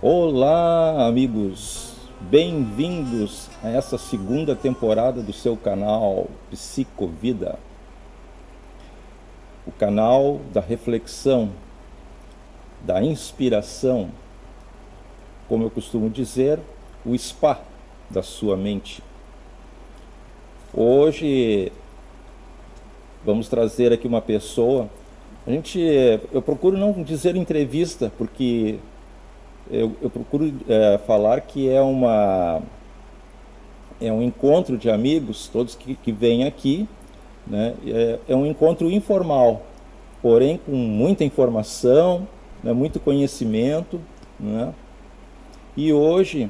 Olá, amigos! Bem-vindos a essa segunda temporada do seu canal Psicovida, o canal da reflexão, da inspiração, como eu costumo dizer, o spa da sua mente. Hoje vamos trazer aqui uma pessoa. Eu procuro não dizer entrevista, porque eu procuro falar que é um encontro de amigos, todos que vêm aqui, né? É um encontro informal, porém com muita informação, né? Muito conhecimento, né? E hoje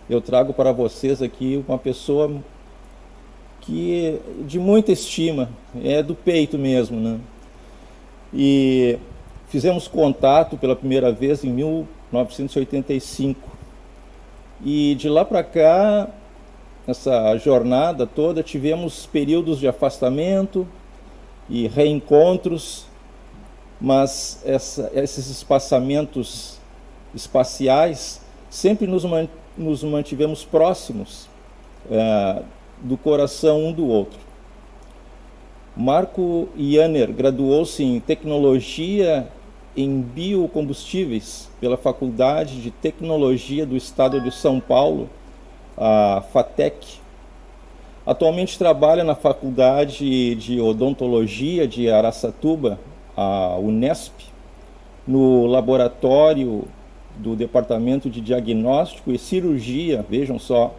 eu trago para vocês aqui uma pessoa que de muita estima, é do peito mesmo, né? E fizemos contato pela primeira vez em 1985. E de lá para cá, essa jornada toda, tivemos períodos de afastamento e reencontros, mas esses espaçamentos espaciais sempre nos mantivemos próximos do coração um do outro. Marco Janner graduou-se em Tecnologia em Biocombustíveis pela Faculdade de Tecnologia do Estado de São Paulo, a FATEC. Atualmente trabalha na Faculdade de Odontologia de Araçatuba, a Unesp, no laboratório do Departamento de Diagnóstico e Cirurgia, vejam só,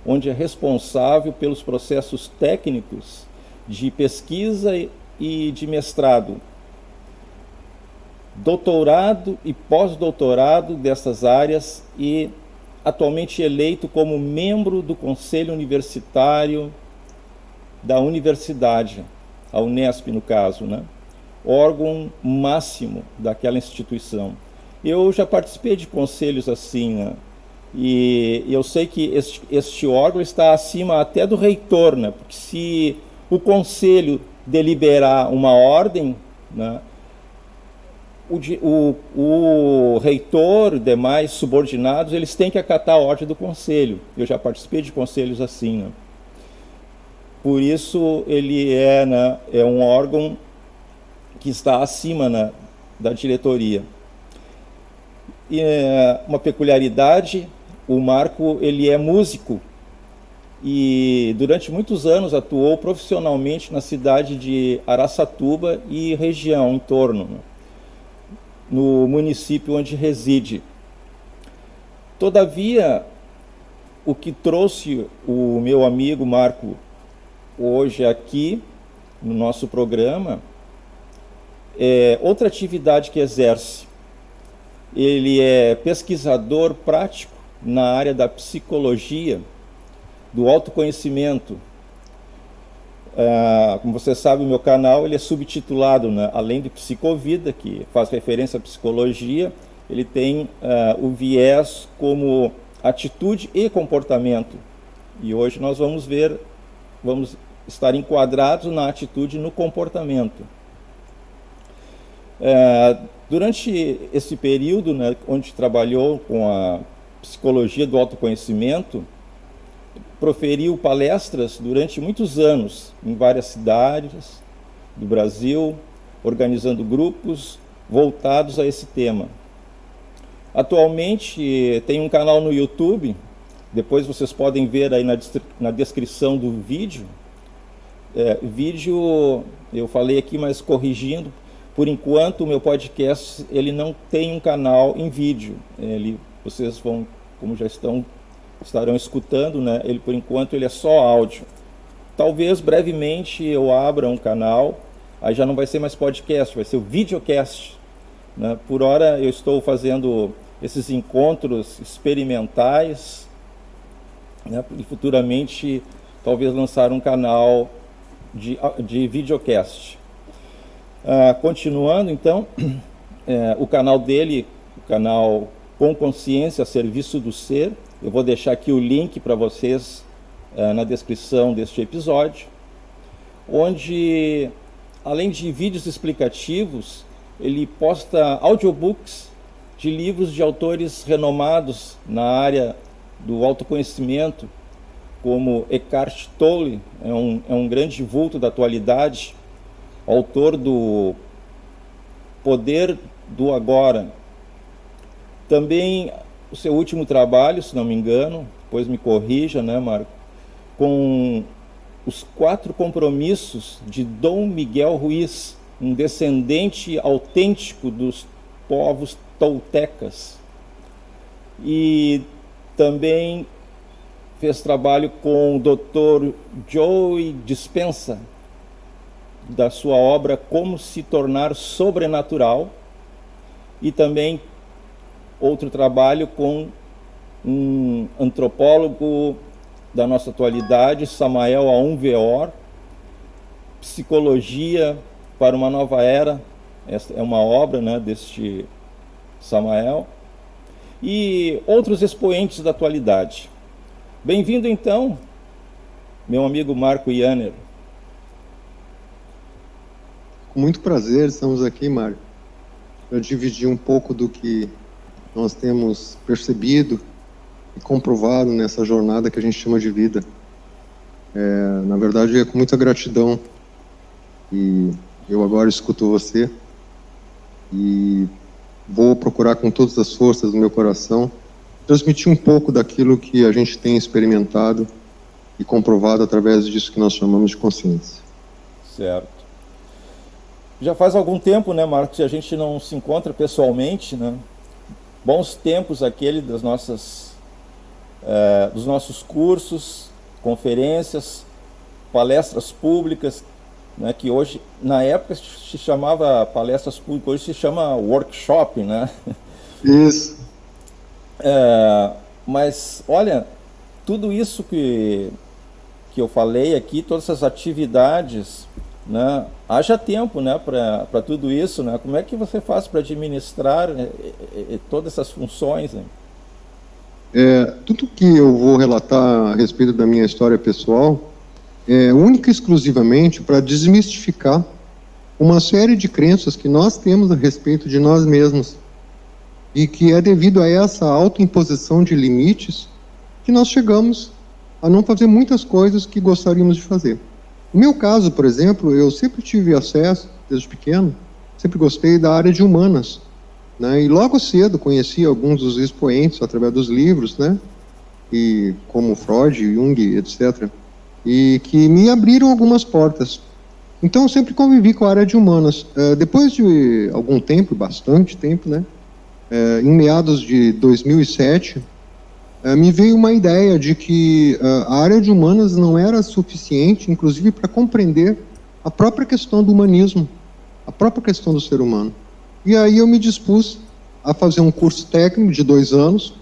onde é responsável pelos processos técnicos de pesquisa e de mestrado, doutorado e pós-doutorado dessas áreas, e atualmente eleito como membro do Conselho Universitário da Universidade, a Unesp no caso, né? Órgão máximo daquela instituição. Eu já participei de conselhos assim, né? E eu sei que este órgão está acima até do reitor, né? Porque se o conselho deliberar uma ordem, né, o reitor e demais subordinados, eles têm que acatar a ordem do conselho. Eu já participei de conselhos assim, né? Por isso ele é um órgão que está acima, né, da diretoria. E uma peculiaridade, o Marco, ele é músico e durante muitos anos atuou profissionalmente na cidade de Araçatuba e região em torno, né, no município onde reside. Todavia, o que trouxe o meu amigo Marco hoje aqui no nosso programa é outra atividade que exerce. Ele é pesquisador prático na área da psicologia, do autoconhecimento. Como você sabe, o meu canal ele é subtitulado, né, além de Psicovida, que faz referência à psicologia, ele tem o viés como atitude e comportamento. E hoje nós vamos estar enquadrados na atitude e no comportamento. Durante esse período, né, onde trabalhou com a psicologia do autoconhecimento, proferiu palestras durante muitos anos em várias cidades do Brasil, organizando grupos voltados a esse tema. Atualmente tem um canal no YouTube, depois vocês podem ver aí na descrição do vídeo. Vídeo, eu falei aqui, mas corrigindo, por enquanto o meu podcast ele não tem um canal em vídeo. Vocês vão, como já estarão escutando, né? Por enquanto ele é só áudio. Talvez brevemente eu abra um canal, aí já não vai ser mais podcast, vai ser o videocast, né? Por hora eu estou fazendo esses encontros experimentais, né? E futuramente talvez lançar um canal de videocast. Continuando então, o canal dele, o canal Com Consciência a Serviço do Ser, eu vou deixar aqui o link para vocês na descrição deste episódio, onde além de vídeos explicativos, ele posta audiobooks de livros de autores renomados na área do autoconhecimento, como Eckhart Tolle, é um grande vulto da atualidade, autor do Poder do Agora. Também o seu último trabalho, se não me engano, depois me corrija, né, Marco, com os 4 compromissos de Dom Miguel Ruiz, um descendente autêntico dos povos toltecas. E também fez trabalho com o Dr. Joe Dispenza, da sua obra Como se Tornar Sobrenatural, e também outro trabalho com um antropólogo da nossa atualidade, Samael Aun Weor, Psicologia para uma Nova Era. Esta é uma obra, né, deste Samael, e outros expoentes da atualidade. Bem-vindo, então, meu amigo Marco Janner. Com muito prazer, estamos aqui, Mário, para dividir um pouco do que nós temos percebido e comprovado nessa jornada que a gente chama de vida. Na verdade, é com muita gratidão, e eu agora escuto você e vou procurar com todas as forças do meu coração transmitir um pouco daquilo que a gente tem experimentado e comprovado através disso que nós chamamos de consciência. Certo. Já faz algum tempo, né, Marcos, que a gente não se encontra pessoalmente, né? Bons tempos aquele das nossas, dos nossos cursos, conferências, palestras públicas, né, que hoje, na época, se chamava palestras públicas, hoje se chama workshop, né? Isso. Mas, olha, tudo isso que eu falei aqui, todas essas atividades, né, haja tempo, né, para tudo isso, né? Como é que você faz para administrar todas essas funções, né? Tudo que eu vou relatar a respeito da minha história pessoal é única e exclusivamente para desmistificar uma série de crenças que nós temos a respeito de nós mesmos, e que é devido a essa autoimposição de limites que nós chegamos a não fazer muitas coisas que gostaríamos de fazer. No meu caso, por exemplo, eu sempre tive acesso, desde pequeno, sempre gostei da área de humanas, né? E logo cedo conheci alguns dos expoentes através dos livros, né? E como Freud, Jung, etc., e que me abriram algumas portas. Então eu sempre convivi com a área de humanas. Depois de algum tempo, bastante tempo, né? Em meados de 2007, me veio uma ideia de que a área de humanas não era suficiente, inclusive, para compreender a própria questão do humanismo, a própria questão do ser humano. E aí eu me dispus a fazer um curso técnico de 2 anos.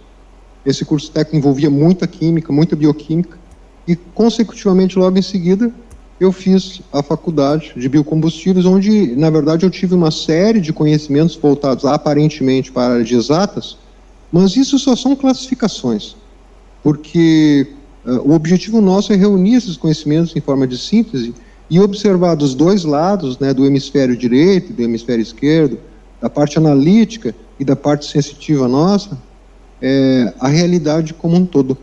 Esse curso técnico envolvia muita química, muita bioquímica, e, consecutivamente, logo em seguida, eu fiz a faculdade de biocombustíveis, onde, na verdade, eu tive uma série de conhecimentos voltados aparentemente para a área de exatas, mas isso só são classificações, porque o objetivo nosso é reunir esses conhecimentos em forma de síntese e observar dos dois lados, né, do hemisfério direito e do hemisfério esquerdo, da parte analítica e da parte sensitiva nossa, a realidade como um todo.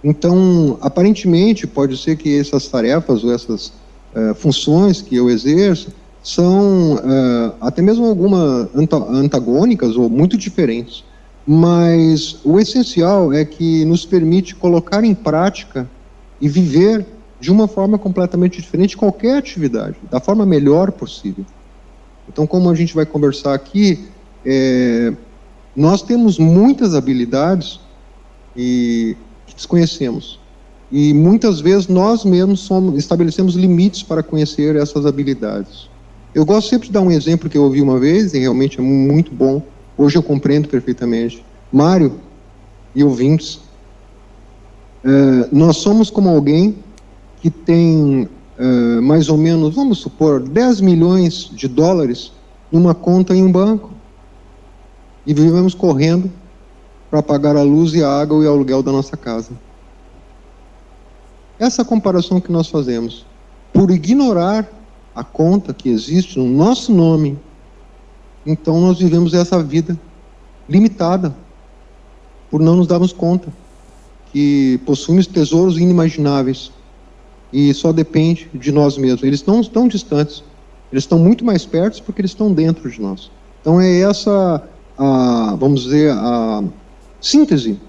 Então, aparentemente, pode ser que essas tarefas ou essas funções que eu exerço são até mesmo algumas antagônicas ou muito diferentes, mas o essencial é que nos permite colocar em prática e viver de uma forma completamente diferente qualquer atividade, da forma melhor possível. Então, como a gente vai conversar aqui, nós temos muitas habilidades que desconhecemos. E muitas vezes nós mesmos estabelecemos limites para conhecer essas habilidades. Eu gosto sempre de dar um exemplo que eu ouvi uma vez, e realmente é muito bom. Hoje eu compreendo perfeitamente. Mário e ouvintes, nós somos como alguém que tem mais ou menos, vamos supor, 10 milhões de dólares numa conta em um banco. E vivemos correndo para pagar a luz e a água e o aluguel da nossa casa. Essa comparação que nós fazemos, por ignorar a conta que existe no nosso nome, então nós vivemos essa vida limitada, por não nos darmos conta que possuímos tesouros inimagináveis e só depende de nós mesmos. Eles não estão distantes, eles estão muito mais perto porque eles estão dentro de nós. Então é essa, vamos dizer, a síntese,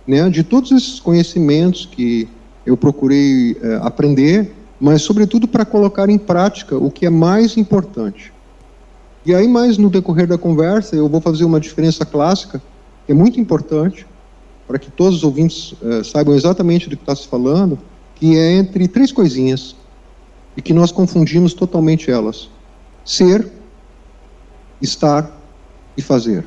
né, de todos esses conhecimentos que eu procurei aprender, mas sobretudo para colocar em prática o que é mais importante. E aí, mais no decorrer da conversa, eu vou fazer uma diferença clássica, que é muito importante, para que todos os ouvintes saibam exatamente do que está se falando, que é entre 3 coisinhas, e que nós confundimos totalmente elas: ser, estar e fazer.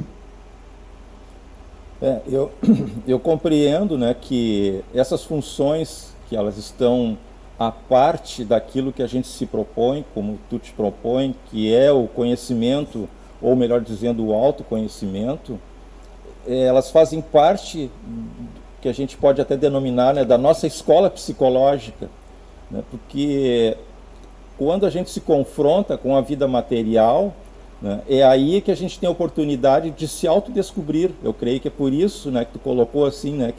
Eu compreendo, né, que essas funções, que elas estão à parte daquilo que a gente se propõe, como tu te propõe, que é o conhecimento, ou melhor dizendo, o autoconhecimento, elas fazem parte, que a gente pode até denominar, né, da nossa escola psicológica, né, porque quando a gente se confronta com a vida material, né, é aí que a gente tem a oportunidade de se autodescobrir. Eu creio que é por isso, né, que tu colocou assim, né,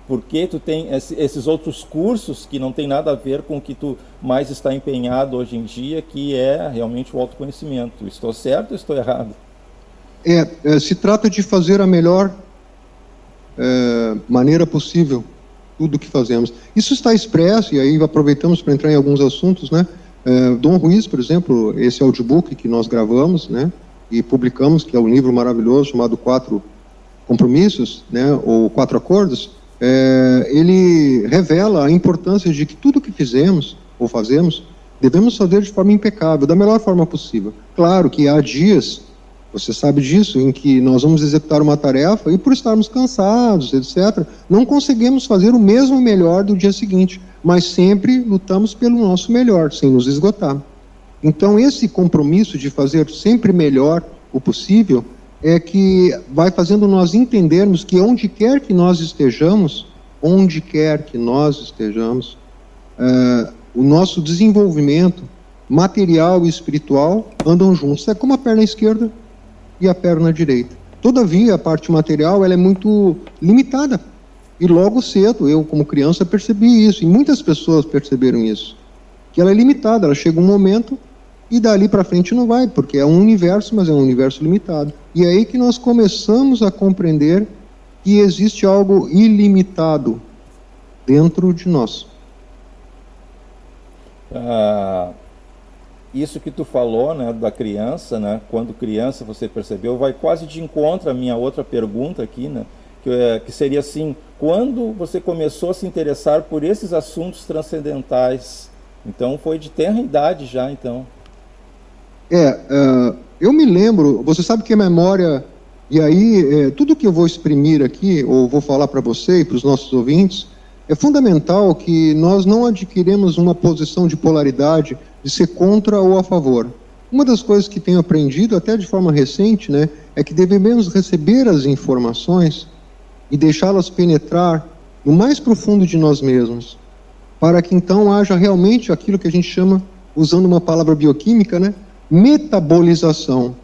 porque tu tem esses outros cursos que não tem nada a ver com o que tu mais está empenhado hoje em dia, que é realmente o autoconhecimento. Estou certo ou estou errado? Se trata de fazer a melhor maneira possível tudo o que fazemos. Isso está expresso, e aí aproveitamos para entrar em alguns assuntos, né? Dom Ruiz, por exemplo, esse audiobook que nós gravamos, né, e publicamos, que é um livro maravilhoso chamado 4 Compromissos, né, ou 4 Acordos, ele revela a importância de que tudo que fizemos ou fazemos devemos fazer de forma impecável, da melhor forma possível. Claro que há dias, você sabe disso, em que nós vamos executar uma tarefa e por estarmos cansados, etc., não conseguimos fazer o mesmo melhor do dia seguinte, mas sempre lutamos pelo nosso melhor, sem nos esgotar. Então, esse compromisso de fazer sempre melhor o possível é que vai fazendo nós entendermos que onde quer que nós estejamos, o nosso desenvolvimento material e espiritual andam juntos. É como a perna esquerda e a perna direita. Todavia, a parte material ela é muito limitada. E logo cedo, eu como criança percebi isso, e muitas pessoas perceberam isso, que ela é limitada, ela chega um momento e dali para frente não vai, porque é um universo, mas é um universo limitado. E é aí que nós começamos a compreender que existe algo ilimitado dentro de nós. Isso que tu falou, né, da criança, né, quando criança você percebeu, vai quase de encontro à minha outra pergunta aqui, né, que seria assim: quando você começou a se interessar por esses assuntos transcendentais? Então foi de tenra idade já, então. Eu me lembro, você sabe que a memória, e aí tudo que eu vou exprimir aqui, ou vou falar para você e para os nossos ouvintes, é fundamental que nós não adquirirmos uma posição de polaridade, de ser contra ou a favor. Uma das coisas que tenho aprendido, até de forma recente, né, é que devemos receber as informações e deixá-las penetrar no mais profundo de nós mesmos, para que então haja realmente aquilo que a gente chama, usando uma palavra bioquímica, né, metabolização.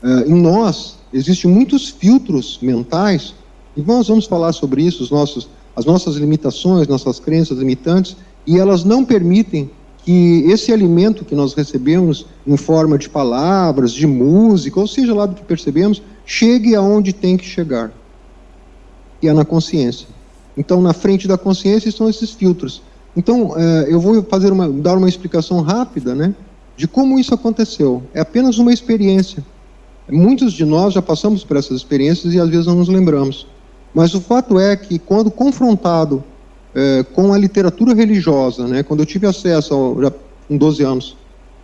Em nós existem muitos filtros mentais, e nós vamos falar sobre isso, as nossas limitações, nossas crenças limitantes, e elas não permitem que esse alimento que nós recebemos em forma de palavras, de música, ou seja lá do que percebemos, chegue aonde tem que chegar, que é na consciência. Então, na frente da consciência estão esses filtros. Então, eu vou dar uma explicação rápida, né, de como isso aconteceu. É apenas uma experiência. Muitos de nós já passamos por essas experiências e às vezes não nos lembramos. Mas o fato é que, quando confrontado com a literatura religiosa, né, quando eu tive acesso, já com 12 anos,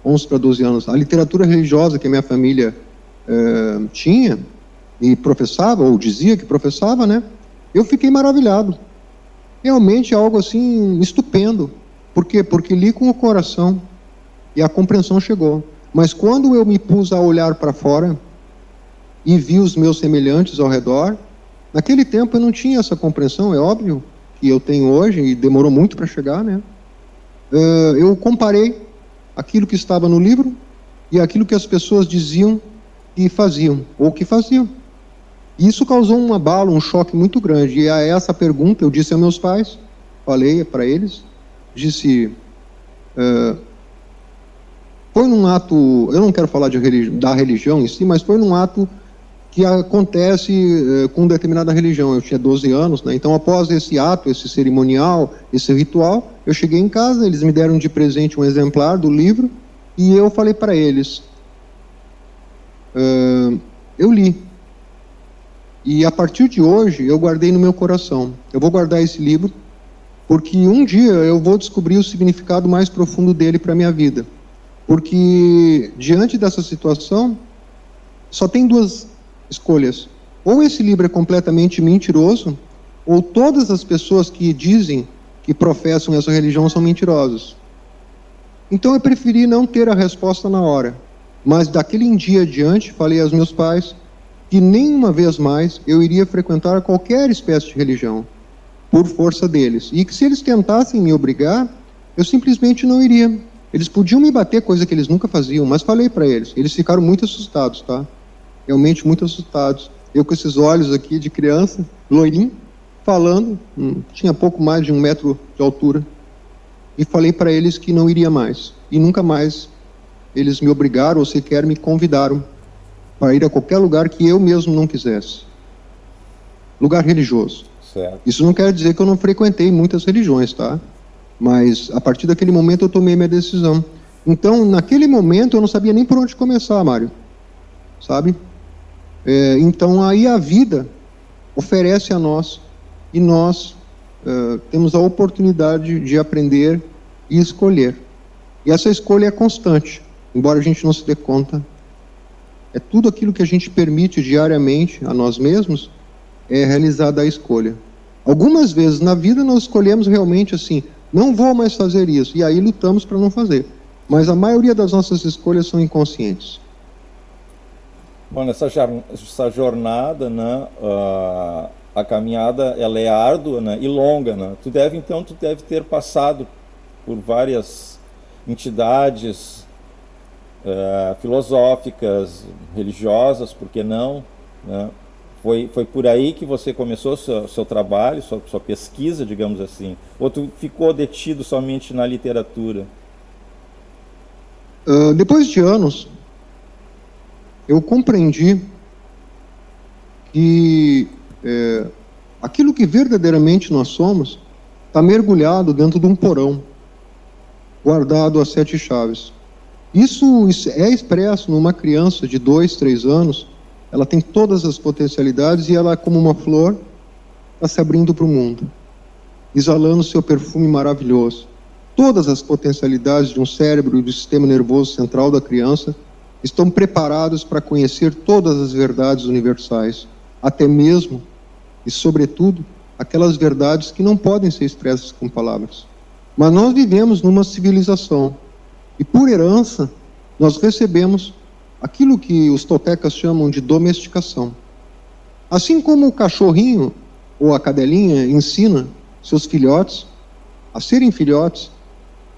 11 para 12 anos, a literatura religiosa que a minha família tinha e professava, ou dizia que professava, né, eu fiquei maravilhado. Realmente é algo assim estupendo. Por quê? Porque li com o coração e a compreensão chegou. Mas quando eu me pus a olhar para fora e vi os meus semelhantes ao redor, naquele tempo eu não tinha essa compreensão, é óbvio que eu tenho hoje, e demorou muito para chegar, né? Eu comparei aquilo que estava no livro e aquilo que as pessoas diziam e faziam, ou que faziam. E isso causou um abalo, um choque muito grande. E a essa pergunta eu disse a meus pais, falei para eles, disse, foi num ato, eu não quero falar da religião em si, mas foi num ato que acontece com determinada religião. Eu tinha 12 anos, né? Então após esse ato, esse cerimonial, esse ritual, eu cheguei em casa, eles me deram de presente um exemplar do livro, e eu falei para eles, eu li. E a partir de hoje, eu guardei no meu coração. Eu vou guardar esse livro, porque um dia eu vou descobrir o significado mais profundo dele para a minha vida. Porque, diante dessa situação, só tem duas escolhas. Ou esse livro é completamente mentiroso, ou todas as pessoas que dizem, que professam essa religião são mentirosas. Então eu preferi não ter a resposta na hora. Mas daquele dia adiante, falei aos meus pais que nenhuma vez mais eu iria frequentar qualquer espécie de religião, por força deles. E que se eles tentassem me obrigar, eu simplesmente não iria. Eles podiam me bater, coisa que eles nunca faziam, mas falei para eles. Eles ficaram muito assustados, tá? Realmente muito assustados. Eu com esses olhos aqui de criança, loirinho, falando, tinha pouco mais de 1 metro de altura. E falei para eles que não iria mais. E nunca mais eles me obrigaram ou sequer me convidaram para ir a qualquer lugar que eu mesmo não quisesse. Lugar religioso. Certo. Isso não quer dizer que eu não frequentei muitas religiões, tá? Mas a partir daquele momento eu tomei minha decisão. Então, naquele momento eu não sabia nem por onde começar, Mário. Sabe? Então aí a vida oferece a nós, e nós temos a oportunidade de aprender e escolher. E essa escolha é constante, embora a gente não se dê conta. É tudo aquilo que a gente permite diariamente a nós mesmos, é realizada a escolha. Algumas vezes na vida nós escolhemos realmente assim, não vou mais fazer isso, e aí lutamos para não fazer. Mas a maioria das nossas escolhas são inconscientes. Bom, nessa jornada, né, a caminhada ela é árdua, né, e longa, né? Tu deve ter passado por várias entidades filosóficas, religiosas, por que não, né? Foi por aí que você começou seu trabalho, sua pesquisa, digamos assim? Ou tu ficou detido somente na literatura? Depois de anos, eu compreendi que aquilo que verdadeiramente nós somos está mergulhado dentro de um porão, guardado a 7 chaves. Isso é expresso numa criança de 2, 3 anos. Ela tem todas as potencialidades e ela, como uma flor, está se abrindo para o mundo, exalando seu perfume maravilhoso. Todas as potencialidades de um cérebro e do sistema nervoso central da criança estão preparados para conhecer todas as verdades universais, até mesmo e, sobretudo, aquelas verdades que não podem ser expressas com palavras. Mas nós vivemos numa civilização e, por herança, nós recebemos aquilo que os toltecas chamam de domesticação. Assim como o cachorrinho ou a cadelinha ensina seus filhotes a serem filhotes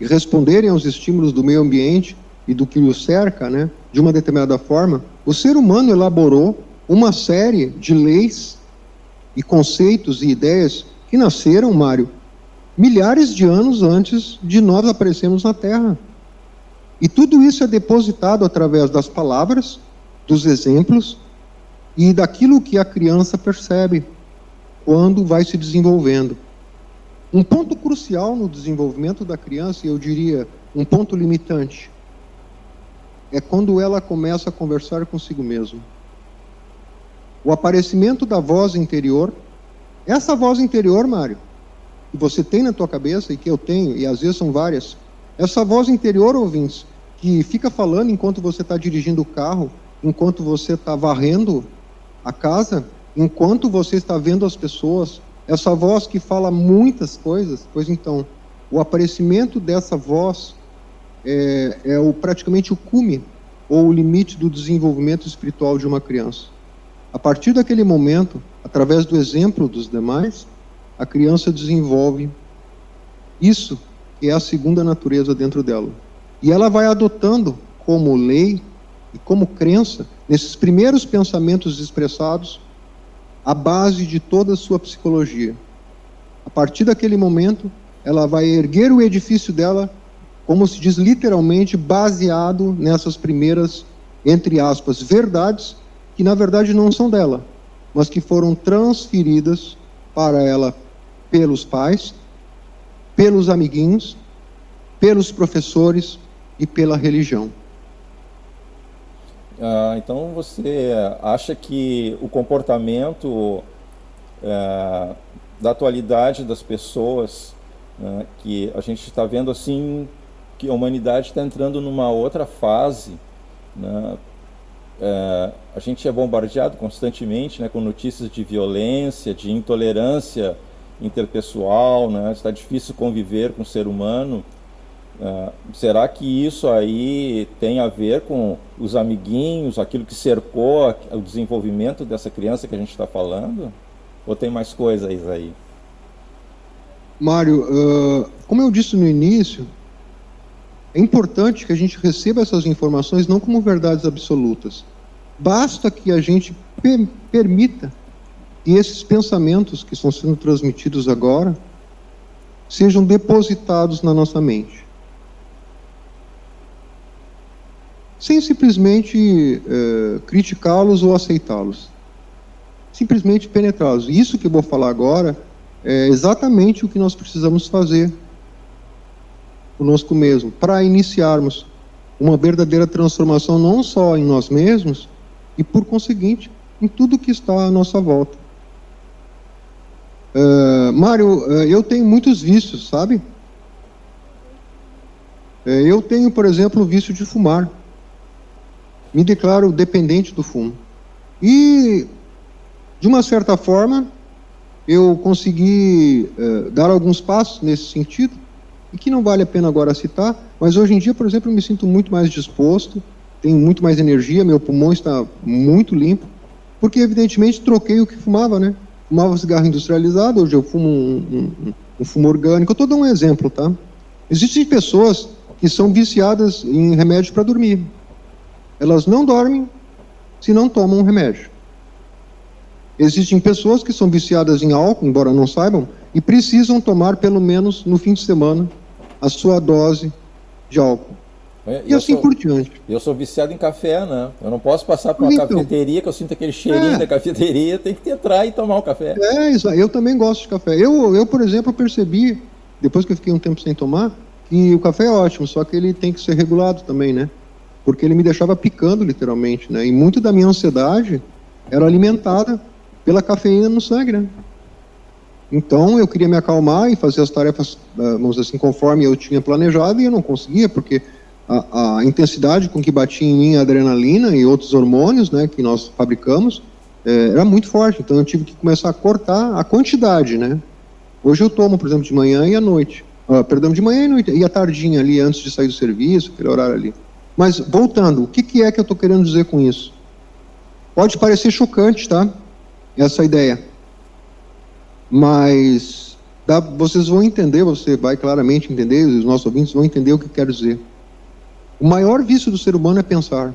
e responderem aos estímulos do meio ambiente e do que os cerca, né, de uma determinada forma, o ser humano elaborou uma série de leis e conceitos e ideias que nasceram, Mário, milhares de anos antes de nós aparecermos na Terra. E tudo isso é depositado através das palavras, dos exemplos e daquilo que a criança percebe quando vai se desenvolvendo. Um ponto crucial no desenvolvimento da criança, e eu diria um ponto limitante, é quando ela começa a conversar consigo mesma. O aparecimento da voz interior, essa voz interior, Mário, que você tem na tua cabeça e que eu tenho, e às vezes são várias, essa voz interior, ouvintes, que fica falando enquanto você está dirigindo o carro, enquanto você está varrendo a casa, enquanto você está vendo as pessoas, essa voz que fala muitas coisas. Pois então, o aparecimento dessa voz é praticamente o cume ou o limite do desenvolvimento espiritual de uma criança. A partir daquele momento, através do exemplo dos demais, a criança desenvolve isso que é a segunda natureza dentro dela. E ela vai adotando como lei e como crença, nesses primeiros pensamentos expressados, a base de toda a sua psicologia. A partir daquele momento, ela vai erguer o edifício dela, como se diz literalmente, baseado nessas primeiras, entre aspas, verdades, que na verdade não são dela, mas que foram transferidas para ela pelos pais, pelos amiguinhos, pelos professores e pela religião. Então você acha que o comportamento da atualidade das pessoas, que a gente está vendo assim que a humanidade está entrando numa outra fase, né? A gente é bombardeado constantemente, né, com notícias de violência, de intolerância interpessoal, né? Está difícil conviver com o ser humano. Será que isso aí tem a ver com os amiguinhos, aquilo que cercou o desenvolvimento dessa criança que a gente está falando? Ou tem mais coisas aí? Mário, como eu disse no início, é importante que a gente receba essas informações não como verdades absolutas. Basta que a gente permita que esses pensamentos que estão sendo transmitidos agora sejam depositados na nossa mente. Sem simplesmente criticá-los ou aceitá-los. Simplesmente penetrá-los. Isso que eu vou falar agora é exatamente o que nós precisamos fazer conosco mesmo, para iniciarmos uma verdadeira transformação não só em nós mesmos, e por conseguinte, em tudo que está à nossa volta. Mário, eu tenho muitos vícios, sabe? Eu tenho, por exemplo, o vício de fumar. Me declaro dependente do fumo. E, de uma certa forma, eu consegui dar alguns passos nesse sentido, e que não vale a pena agora citar, mas hoje em dia, por exemplo, eu me sinto muito mais disposto, tenho muito mais energia, meu pulmão está muito limpo, porque, evidentemente, troquei o que fumava, né? Fumava cigarro industrializado, hoje eu fumo um fumo orgânico. Eu estou dando um exemplo, tá? Existem pessoas que são viciadas em remédio para dormir. Elas não dormem se não tomam um remédio. Existem pessoas que são viciadas em álcool, embora não saibam, e precisam tomar, pelo menos no fim de semana, a sua dose de álcool. E assim por diante. Eu sou viciado em café, né? Eu não posso passar por uma cafeteria que eu sinto aquele cheirinho da cafeteria, tem que entrar e tomar um café. Eu também gosto de café. Eu, por exemplo, percebi, depois que eu fiquei um tempo sem tomar, que o café é ótimo, só que ele tem que ser regulado também, né? Porque ele me deixava picando, literalmente, né? E muito da minha ansiedade era alimentada pela cafeína no sangue, né? Então, eu queria me acalmar e fazer as tarefas, vamos dizer assim, conforme eu tinha planejado, e eu não conseguia, porque a intensidade com que batia em mim a adrenalina e outros hormônios, né, que nós fabricamos, era muito forte. Então, eu tive que começar a cortar a quantidade, né? Hoje eu tomo, por exemplo, de manhã e à noite. De manhã e noite, e à tardinha ali, antes de sair do serviço, aquele horário ali. Mas, voltando, o que é que eu estou querendo dizer com isso? Pode parecer chocante, tá? Essa ideia. Mas vocês vão entender, você vai claramente entender, os nossos ouvintes vão entender o que eu quero dizer. O maior vício do ser humano é pensar.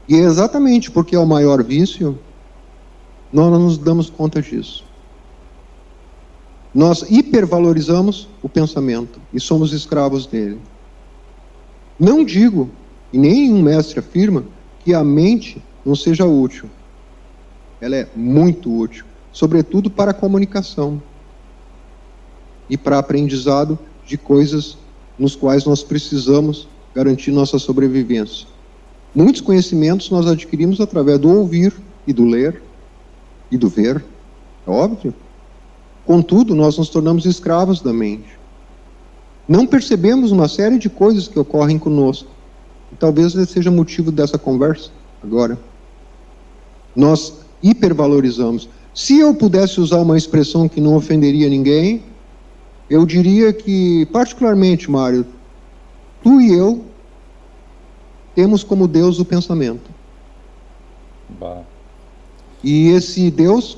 E é exatamente porque é o maior vício, nós não nos damos conta disso. Nós hipervalorizamos o pensamento e somos escravos dele. Não digo, e nenhum mestre afirma, que a mente não seja útil. Ela é muito útil, sobretudo para a comunicação e para aprendizado de coisas nos quais nós precisamos garantir nossa sobrevivência. Muitos conhecimentos nós adquirimos através do ouvir e do ler e do ver, é óbvio. Contudo, nós nos tornamos escravos da mente. Não percebemos uma série de coisas que ocorrem conosco. E talvez seja motivo dessa conversa agora. Nós hipervalorizamos. Se eu pudesse usar uma expressão que não ofenderia ninguém, eu diria que, particularmente, Mário, tu e eu temos como Deus o pensamento. Bah. E esse Deus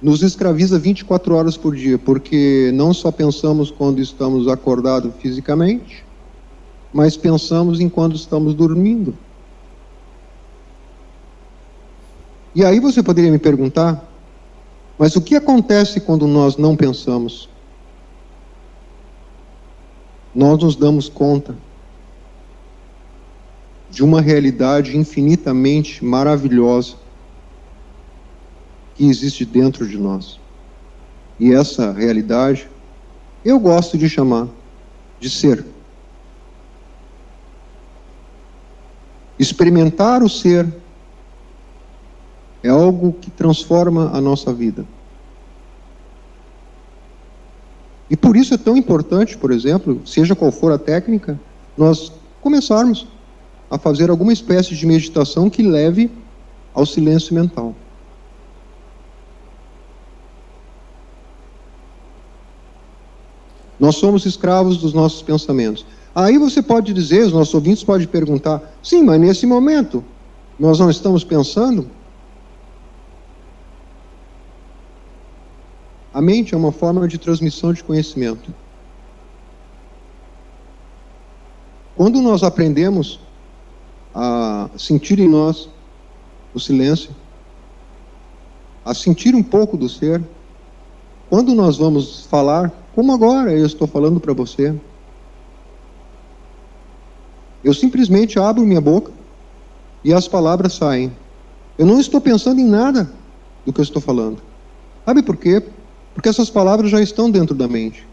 nos escraviza 24 horas por dia, porque não só pensamos quando estamos acordados fisicamente, mas pensamos em quando estamos dormindo. E aí você poderia me perguntar, mas o que acontece quando nós não pensamos? Nós nos damos conta de uma realidade infinitamente maravilhosa que existe dentro de nós. E essa realidade, eu gosto de chamar de ser. Experimentar o ser é algo que transforma a nossa vida. E por isso é tão importante, por exemplo, seja qual for a técnica, nós começarmos a fazer alguma espécie de meditação que leve ao silêncio mental. Nós somos escravos dos nossos pensamentos. Aí você pode dizer, os nossos ouvintes podem perguntar, sim, mas nesse momento, nós não estamos pensando? A mente é uma forma de transmissão de conhecimento. Quando nós aprendemos a sentir em nós o silêncio, a sentir um pouco do ser, quando nós vamos falar, como agora eu estou falando para você, eu simplesmente abro minha boca e as palavras saem. Eu não estou pensando em nada do que eu estou falando. Sabe por quê? Porque essas palavras já estão dentro da mente.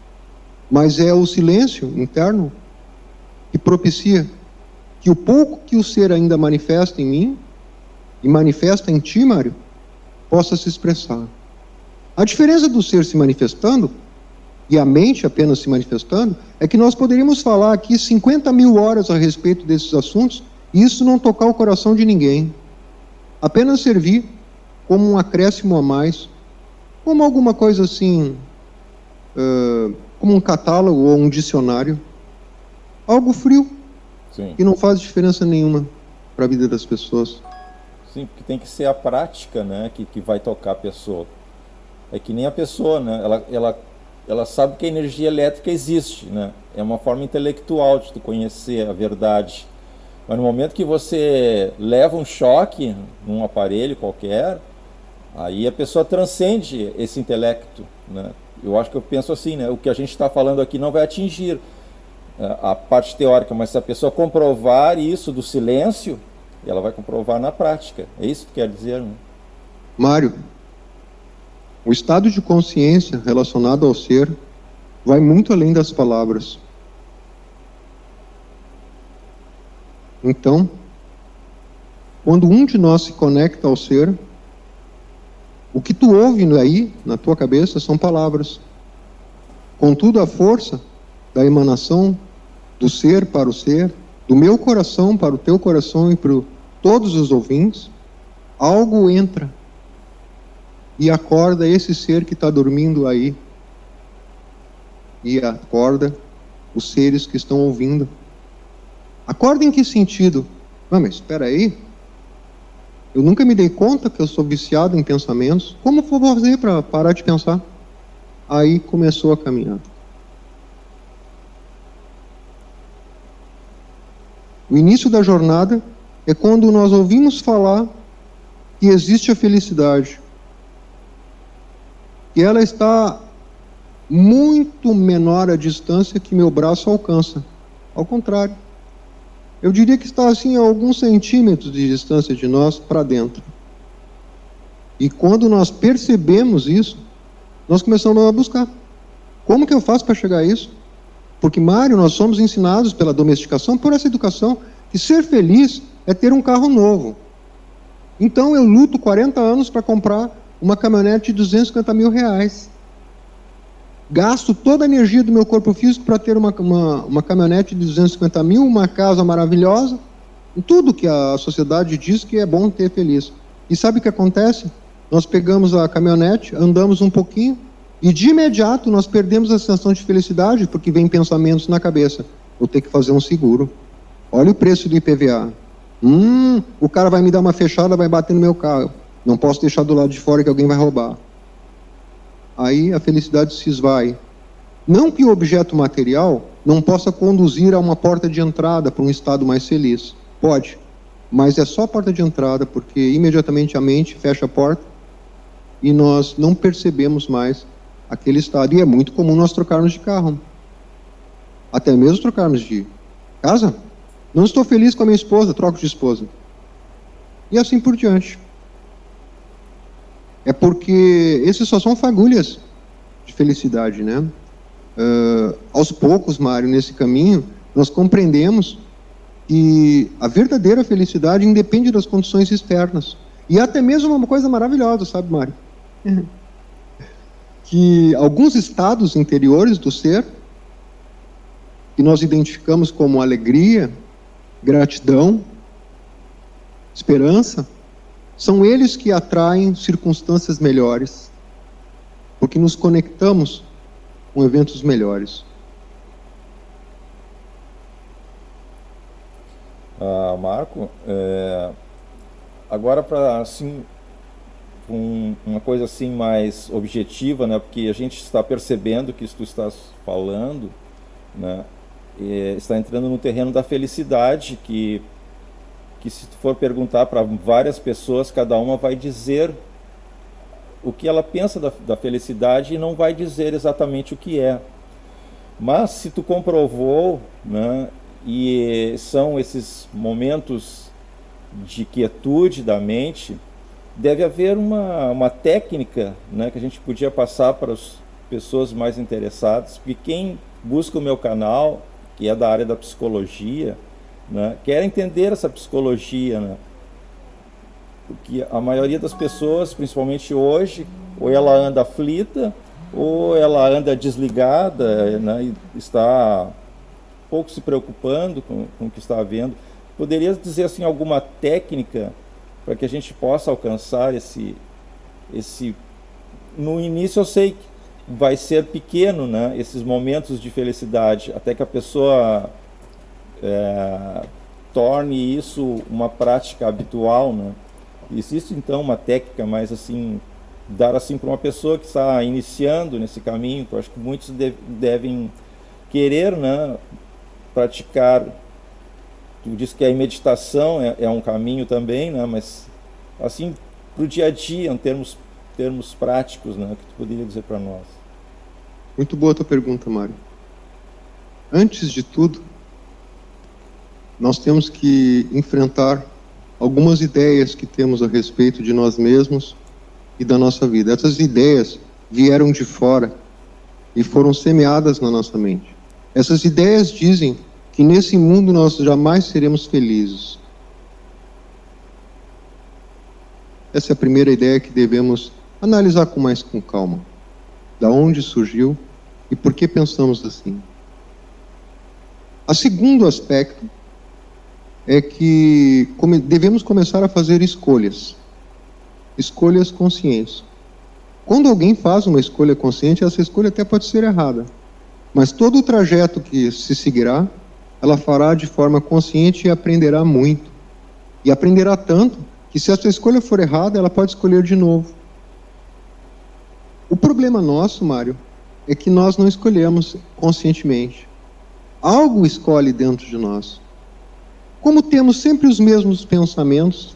Mas é o silêncio interno que propicia que o pouco que o ser ainda manifesta em mim, e manifesta em ti, Mário, possa se expressar. A diferença do ser se manifestando, e a mente apenas se manifestando, é que nós poderíamos falar aqui 50.000 horas a respeito desses assuntos, e isso não tocar o coração de ninguém. Apenas servir como um acréscimo a mais, como alguma coisa assim, como um catálogo ou um dicionário. Algo frio, Sim. que não faz diferença nenhuma para a vida das pessoas. Sim, porque tem que ser a prática, né, que vai tocar a pessoa. É que nem a pessoa, né, ela sabe que a energia elétrica existe, né, é uma forma intelectual de tu conhecer a verdade. Mas no momento que você leva um choque num aparelho qualquer, aí a pessoa transcende esse intelecto, né? Eu acho que eu penso assim, né? O que a gente está falando aqui não vai atingir a parte teórica, mas se a pessoa comprovar isso do silêncio, ela vai comprovar na prática. É isso que quer dizer, né? Mário, o estado de consciência relacionado ao ser vai muito além das palavras. Então, quando um de nós se conecta ao ser, o que tu ouve aí, na tua cabeça, são palavras. Contudo, a força da emanação do ser para o ser, do meu coração para o teu coração e para todos os ouvintes, algo entra e acorda esse ser que está dormindo aí. E acorda os seres que estão ouvindo. Acorda em que sentido? Ah, mas espera aí. Eu nunca me dei conta que eu sou viciado em pensamentos. Como vou fazer para parar de pensar? Aí começou a caminhada. O início da jornada é quando nós ouvimos falar que existe a felicidade. E ela está muito menor a distância que meu braço alcança. Ao contrário. Eu diria que está assim a alguns centímetros de distância de nós para dentro. E quando nós percebemos isso, nós começamos a buscar. Como que eu faço para chegar a isso? Porque, Mário, nós somos ensinados pela domesticação, por essa educação, que ser feliz é ter um carro novo. Então eu luto 40 anos para comprar uma caminhonete de 250 mil reais. Gasto toda a energia do meu corpo físico para ter uma caminhonete de 250 mil, uma casa maravilhosa, tudo que a sociedade diz que é bom ter feliz. E sabe o que acontece? Nós pegamos a caminhonete, andamos um pouquinho, e de imediato nós perdemos a sensação de felicidade, porque vem pensamentos na cabeça. Vou ter que fazer um seguro. Olha o preço do IPVA. O cara vai me dar uma fechada, vai bater no meu carro. Não posso deixar do lado de fora que alguém vai roubar. aí a felicidade se esvai. Não que o objeto material não possa conduzir a uma porta de entrada para um estado mais feliz. Pode, mas é só a porta de entrada, porque imediatamente a mente fecha a porta e nós não percebemos mais aquele estado. E é muito comum nós trocarmos de carro, até mesmo trocarmos de casa. Não estou feliz com a minha esposa, troco de esposa. E assim por diante. É porque esses só são fagulhas de felicidade, né? Aos poucos, Mário, nesse caminho, nós compreendemos que a verdadeira felicidade independe das condições externas. E até mesmo uma coisa maravilhosa, sabe, Mário? Que alguns estados interiores do ser, que nós identificamos como alegria, gratidão, esperança, são eles que atraem circunstâncias melhores, porque nos conectamos com eventos melhores. Marco, agora para assim, uma coisa assim mais objetiva, né? Porque a gente está percebendo que isso que tu estás falando, né? Está entrando no terreno da felicidade, que se tu for perguntar para várias pessoas, cada uma vai dizer o que ela pensa da felicidade e não vai dizer exatamente o que é. Mas se tu comprovou, né, e são esses momentos de quietude da mente, deve haver uma técnica, né, que a gente podia passar para as pessoas mais interessadas, porque quem busca o meu canal, que é da área da psicologia, né, quer entender essa psicologia, né? Porque a maioria das pessoas, principalmente hoje, ou ela anda aflita, ou ela anda desligada, né, e está pouco se preocupando com o que está havendo. Poderia dizer assim alguma técnica para que a gente possa alcançar esse no início eu sei que vai ser pequeno, né, esses momentos de felicidade, até que a pessoa torne isso uma prática habitual, né? Existe então uma técnica mais assim, dar assim para uma pessoa que está iniciando nesse caminho, que eu acho que muitos devem querer, né, praticar. Tu disse que a meditação é um caminho também, né, mas assim para o dia a dia, em termos práticos, né, o que tu poderia dizer para nós? Muito boa a tua pergunta, Mário. Antes de tudo, nós temos que enfrentar algumas ideias que temos a respeito de nós mesmos e da nossa vida. Essas ideias vieram de fora e foram semeadas na nossa mente. Essas ideias dizem que nesse mundo nós jamais seremos felizes. Essa é a primeira ideia que devemos analisar com calma. Da onde surgiu e por que pensamos assim. O segundo aspecto é que devemos começar a fazer escolhas conscientes. Quando alguém faz uma escolha consciente, essa escolha até pode ser errada, mas todo o trajeto que se seguirá, ela fará de forma consciente e aprenderá muito. E aprenderá tanto que se essa escolha for errada, ela pode escolher de novo. O problema nosso, Mário, é que nós não escolhemos conscientemente. Algo escolhe dentro de nós. Como temos sempre os mesmos pensamentos,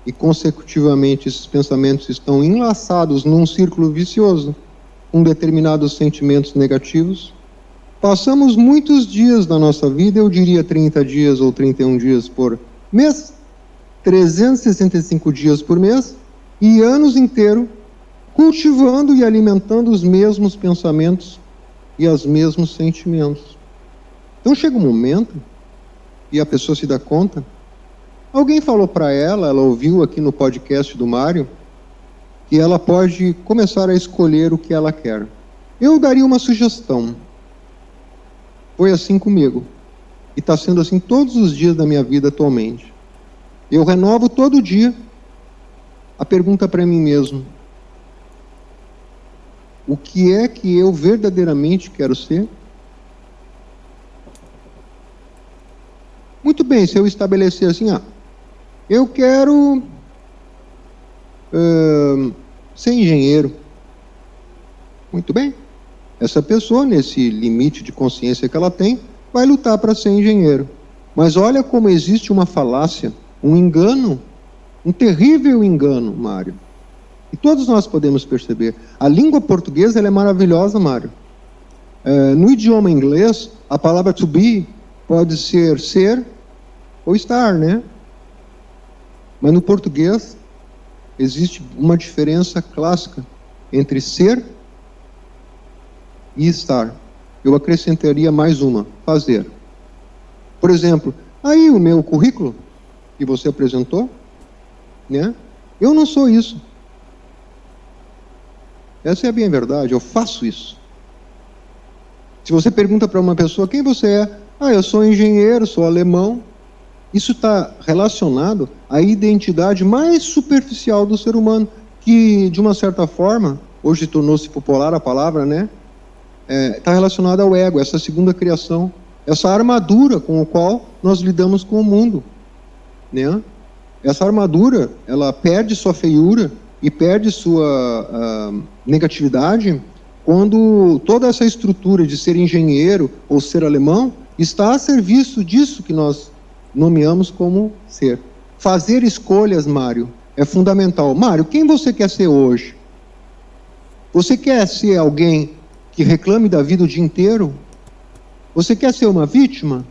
e consecutivamente esses pensamentos estão enlaçados num círculo vicioso com determinados sentimentos negativos, passamos muitos dias da nossa vida, eu diria 30 dias ou 31 dias por mês, 365 dias por mês, e anos inteiros, cultivando e alimentando os mesmos pensamentos e os mesmos sentimentos. Então chega um momento e a pessoa se dá conta, alguém falou para ela ouviu aqui no podcast do Mário, que ela pode começar a escolher o que ela quer. Eu daria uma sugestão. Foi assim comigo. E está sendo assim todos os dias da minha vida atualmente. Eu renovo todo dia a pergunta para mim mesmo. O que é que eu verdadeiramente quero ser? Muito bem, se eu estabelecer assim, eu quero ser engenheiro, Muito bem. Essa pessoa, nesse limite de consciência que ela tem, vai lutar para ser engenheiro. Mas olha como existe uma falácia, um engano, um terrível engano, Mário. E todos nós podemos perceber. A língua portuguesa ela é maravilhosa, Mário. No idioma inglês, a palavra to be pode ser ou estar, né? Mas no português, existe uma diferença clássica entre ser e estar. Eu acrescentaria mais uma, fazer. Por exemplo, aí o meu currículo que você apresentou, né? Eu não sou isso. Essa é a minha verdade, eu faço isso. Se você pergunta para uma pessoa, quem você é? Eu sou engenheiro, sou alemão. Isso está relacionado à identidade mais superficial do ser humano, que, de uma certa forma, hoje tornou-se popular a palavra, né? Está relacionada ao ego, essa segunda criação, essa armadura com a qual nós lidamos com o mundo, né? Essa armadura, ela perde sua feiura e perde sua negatividade quando toda essa estrutura de ser engenheiro ou ser alemão está a serviço disso que nós nomeamos como ser. Fazer escolhas, Mário, é fundamental. Mário, quem você quer ser hoje? Você quer ser alguém que reclame da vida o dia inteiro? Você quer ser uma vítima?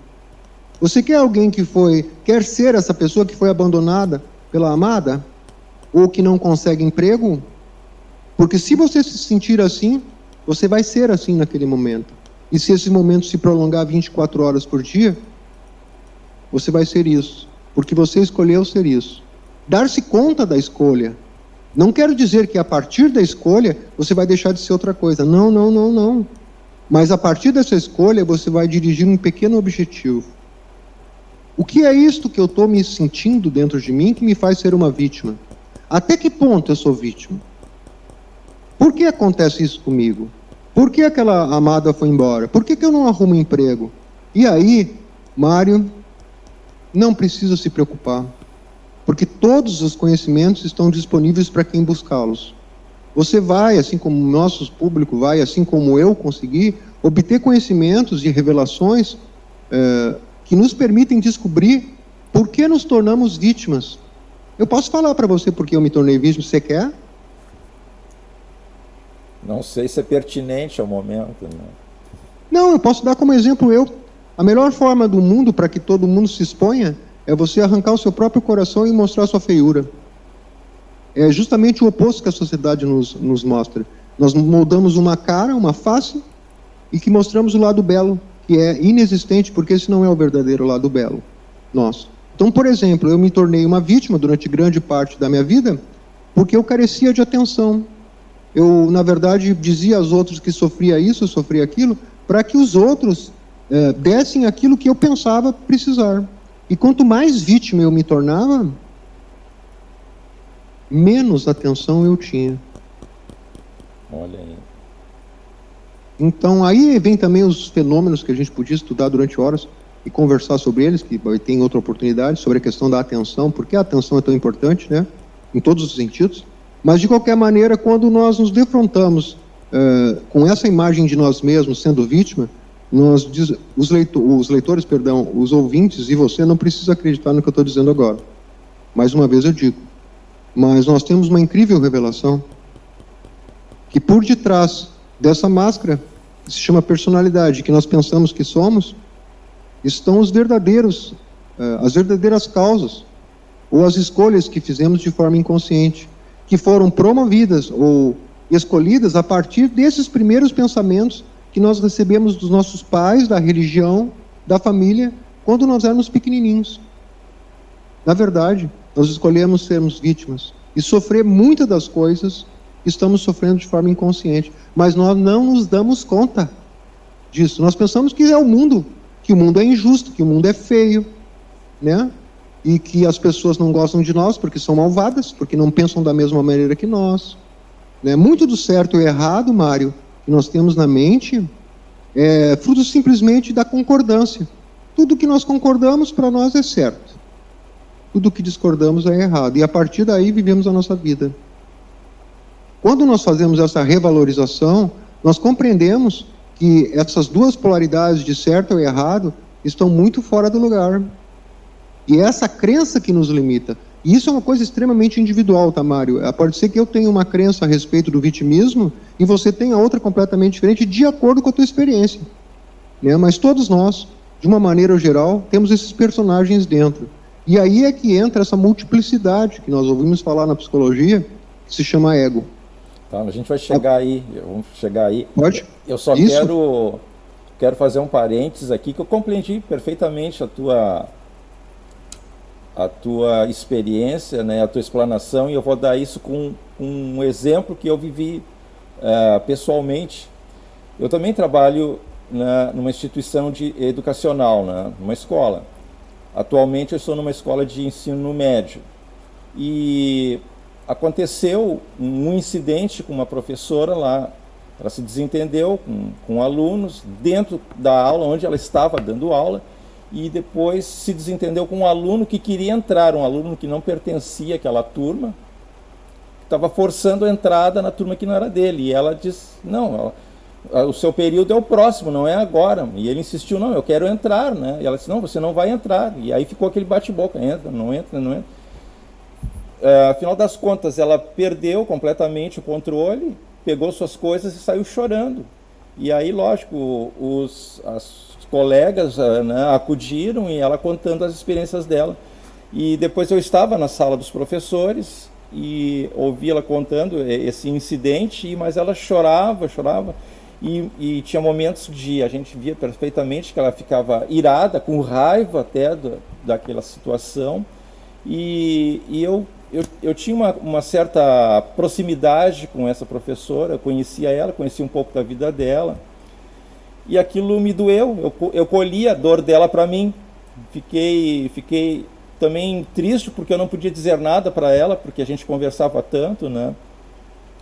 Você quer alguém quer ser essa pessoa que foi abandonada pela amada? Ou que não consegue emprego? Porque se você se sentir assim, você vai ser assim naquele momento. E se esse momento se prolongar 24 horas por dia, você vai ser isso. Porque você escolheu ser isso. Dar-se conta da escolha. Não quero dizer que a partir da escolha, você vai deixar de ser outra coisa. Não, não, não, não. Mas a partir dessa escolha, você vai dirigir um pequeno objetivo. O que é isto que eu estou me sentindo dentro de mim que me faz ser uma vítima? Até que ponto eu sou vítima? Por que acontece isso comigo? Por que aquela amada foi embora? Por que eu não arrumo emprego? E aí, Mário, não precisa se preocupar, porque todos os conhecimentos estão disponíveis para quem buscá-los. Você vai, assim como o nosso público vai, assim como eu consegui, obter conhecimentos e revelações que nos permitem descobrir por que nos tornamos vítimas. Eu posso falar para você por que eu me tornei vítima, você quer? Não sei se é pertinente ao momento. Né? Não, eu posso dar como exemplo eu. A melhor forma do mundo para que todo mundo se exponha é você arrancar o seu próprio coração e mostrar a sua feiura. É justamente o oposto que a sociedade nos mostra. Nós moldamos uma cara, uma face, e que mostramos o lado belo, que é inexistente, porque esse não é o verdadeiro lado belo nosso. Então, por exemplo, eu me tornei uma vítima durante grande parte da minha vida, porque eu carecia de atenção. Eu, na verdade, dizia aos outros que sofria isso, sofria aquilo, para que os outros dessem aquilo que eu pensava precisar. E quanto mais vítima eu me tornava, menos atenção eu tinha. Olha aí. Então, aí vem também os fenômenos que a gente podia estudar durante horas e conversar sobre eles, que tem outra oportunidade, sobre a questão da atenção, porque a atenção é tão importante, né? Em todos os sentidos. Mas, de qualquer maneira, quando nós nos defrontamos com essa imagem de nós mesmos sendo vítima, os leitores, os ouvintes e você não precisa acreditar no que eu estou dizendo agora. Mais uma vez eu digo. Mas nós temos uma incrível revelação que por detrás dessa máscara, que se chama personalidade, que nós pensamos que somos, estão as verdadeiras causas ou as escolhas que fizemos de forma inconsciente, que foram promovidas ou escolhidas a partir desses primeiros pensamentos que nós recebemos dos nossos pais, da religião, da família, quando nós éramos pequenininhos. Na verdade, nós escolhemos sermos vítimas e sofrer muitas das coisas que estamos sofrendo de forma inconsciente, mas nós não nos damos conta disso. Nós pensamos que é o mundo, que o mundo é injusto, que o mundo é feio, né? E que as pessoas não gostam de nós porque são malvadas, porque não pensam da mesma maneira que nós. Né? Muito do certo e errado, Mário, que nós temos na mente é fruto simplesmente da concordância. Tudo que nós concordamos para nós é certo. Tudo que discordamos é errado. E a partir daí vivemos a nossa vida. Quando nós fazemos essa revalorização, nós compreendemos que essas duas polaridades de certo ou errado estão muito fora do lugar. E é essa crença que nos limita. E isso é uma coisa extremamente individual, tá, Mário? Pode ser que eu tenha uma crença a respeito do vitimismo e você tenha outra completamente diferente de acordo com a tua experiência, né? Mas todos nós, de uma maneira geral, temos esses personagens dentro. E aí é que entra essa multiplicidade que nós ouvimos falar na psicologia, que se chama ego. Tá, a gente vai chegar aí, vamos chegar aí. Pode? Eu só quero fazer um parênteses aqui, que eu compreendi perfeitamente a tua experiência, né, a tua explanação, e eu vou dar isso com um exemplo que eu vivi pessoalmente. Eu também trabalho numa instituição educacional, né, numa escola. Atualmente eu estou numa escola de ensino médio. E aconteceu um incidente com uma professora lá. Ela se desentendeu com alunos dentro da aula, onde ela estava dando aula, e depois se desentendeu com um aluno que queria entrar, um aluno que não pertencia àquela turma, estava forçando a entrada na turma que não era dele. E ela disse, não, o seu período é o próximo, não é agora. E ele insistiu, não, eu quero entrar, né? E ela disse, não, você não vai entrar. E aí ficou aquele bate-boca, entra, não entra, não entra. Afinal das contas, ela perdeu completamente o controle, pegou suas coisas e saiu chorando. E aí, lógico, as colegas, né, acudiram, e ela contando as experiências dela. E depois eu estava na sala dos professores e ouvi ela contando esse incidente, mas ela chorava, e tinha momentos a gente via perfeitamente que ela ficava irada, com raiva até daquela situação, e eu tinha uma certa proximidade com essa professora, eu conhecia ela, conhecia um pouco da vida dela, e aquilo me doeu, eu colhi a dor dela para mim. Fiquei também triste porque eu não podia dizer nada para ela, porque a gente conversava tanto, né?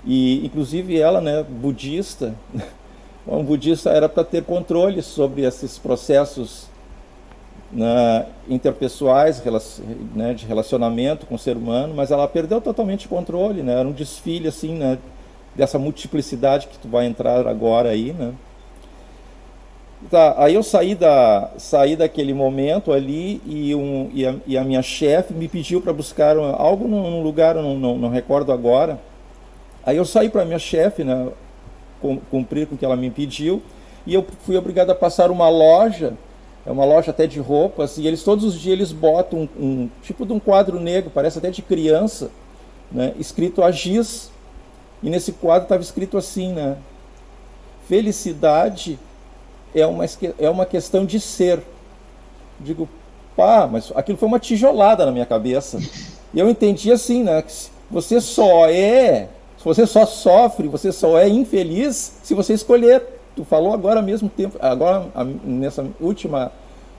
E inclusive ela, né, budista, um budista era para ter controle sobre esses processos, né, interpessoais, né, de relacionamento com o ser humano, mas ela perdeu totalmente o controle, né? Era um desfile assim, né, dessa multiplicidade que tu vai entrar agora aí, né? Tá, aí eu saí daquele momento ali, e a minha chefe me pediu para buscar algo num lugar, eu não recordo agora. Aí eu saí para a minha chefe, né, cumprir com o que ela me pediu, e eu fui obrigado a passar uma loja até de roupas, e todos os dias eles botam um tipo de um quadro negro, parece até de criança, né, escrito a giz, e nesse quadro estava escrito assim, né, felicidade é uma questão de ser. Digo, pá, mas aquilo foi uma tijolada na minha cabeça. E eu entendi assim, né, que você só sofre, você só é infeliz se você escolher. Tu falou agora ao mesmo tempo, agora nessa última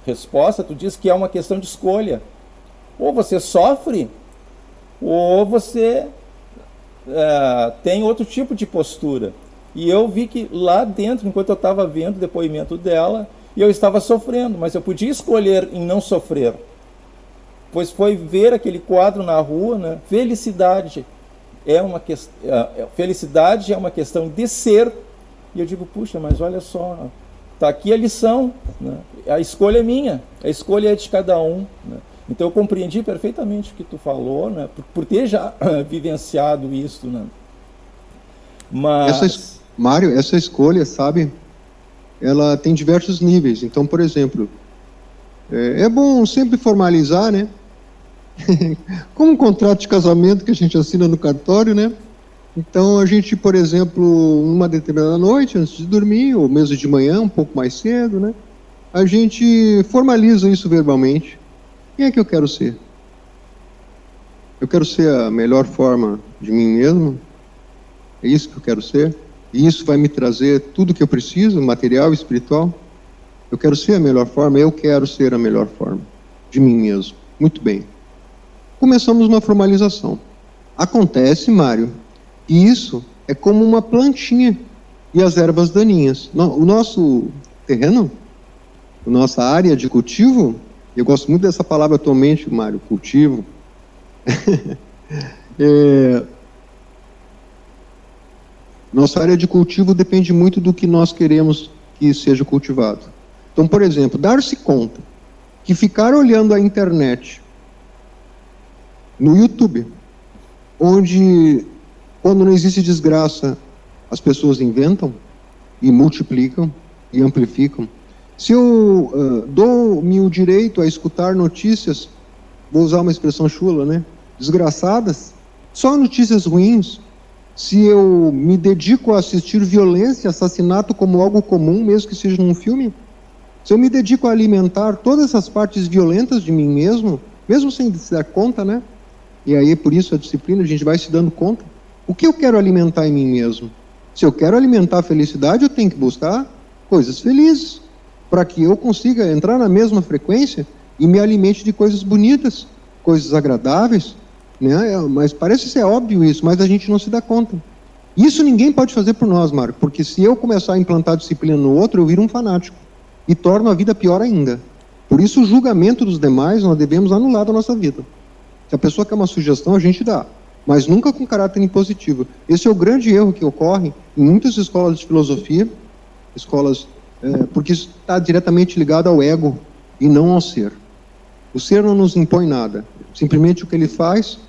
resposta, tu diz que é uma questão de escolha. Ou você sofre, ou você tem outro tipo de postura. E eu vi que lá dentro, enquanto eu estava vendo o depoimento dela, eu estava sofrendo, mas eu podia escolher em não sofrer. Pois foi ver aquele quadro na rua, né? Felicidade é uma questão de ser. E eu digo, puxa, mas olha só, está aqui a lição, né? A escolha é minha, a escolha é de cada um, né? Então eu compreendi perfeitamente o que tu falou, né? Por ter já vivenciado isso, né? Mas Mário, essa escolha, sabe, ela tem diversos níveis. Então, por exemplo, é bom sempre formalizar, né? Como um contrato de casamento que a gente assina no cartório, né? Então, a gente, por exemplo, numa determinada noite, antes de dormir, ou mesmo de manhã, um pouco mais cedo, né? A gente formaliza isso verbalmente. Quem é que eu quero ser? Eu quero ser a melhor forma de mim mesmo? É isso que eu quero ser? E isso vai me trazer tudo que eu preciso, material e espiritual? Eu quero ser a melhor forma, eu quero ser a melhor forma de mim mesmo. Muito bem. Começamos uma formalização. Acontece, Mário, e isso é como uma plantinha e as ervas daninhas. O nosso terreno, a nossa área de cultivo, eu gosto muito dessa palavra atualmente, Mário, cultivo. Nossa área de cultivo depende muito do que nós queremos que seja cultivado. Então, por exemplo, dar-se conta que ficar olhando a internet no YouTube, onde, quando não existe desgraça, as pessoas inventam e multiplicam e amplificam. Se eu dou-me o direito a escutar notícias, vou usar uma expressão chula, né? Desgraçadas, só notícias ruins. Se eu me dedico a assistir violência, assassinato como algo comum, mesmo que seja num filme, se eu me dedico a alimentar todas essas partes violentas de mim mesmo sem se dar conta, né? E aí, por isso, a disciplina, a gente vai se dando conta. O que eu quero alimentar em mim mesmo? Se eu quero alimentar a felicidade, eu tenho que buscar coisas felizes, para que eu consiga entrar na mesma frequência e me alimente de coisas bonitas, coisas agradáveis, né? Mas parece ser óbvio isso, mas a gente não se dá conta. Isso ninguém pode fazer por nós, Marco, porque se eu começar a implantar disciplina no outro, eu viro um fanático e torno a vida pior ainda. Por isso, o julgamento dos demais nós devemos anular da nossa vida. Se a pessoa quer uma sugestão, a gente dá, mas nunca com caráter impositivo. Esse é o grande erro que ocorre em muitas escolas de filosofia, porque isso está diretamente ligado ao ego e não ao ser. O ser não nos impõe nada. Simplesmente o que ele faz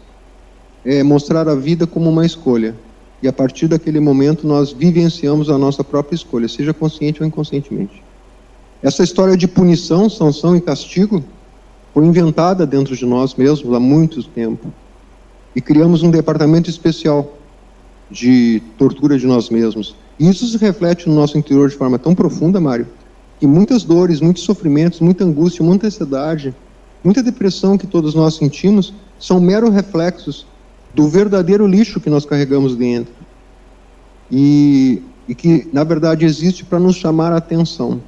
é mostrar a vida como uma escolha. E a partir daquele momento nós vivenciamos a nossa própria escolha, seja consciente ou inconscientemente. Essa história de punição, sanção e castigo foi inventada dentro de nós mesmos há muito tempo. E criamos um departamento especial de tortura de nós mesmos. E isso se reflete no nosso interior de forma tão profunda, Mário, que muitas dores, muitos sofrimentos, muita angústia, muita ansiedade, muita depressão que todos nós sentimos são meros reflexos do verdadeiro lixo que nós carregamos dentro. E que, na verdade, existe para nos chamar a atenção.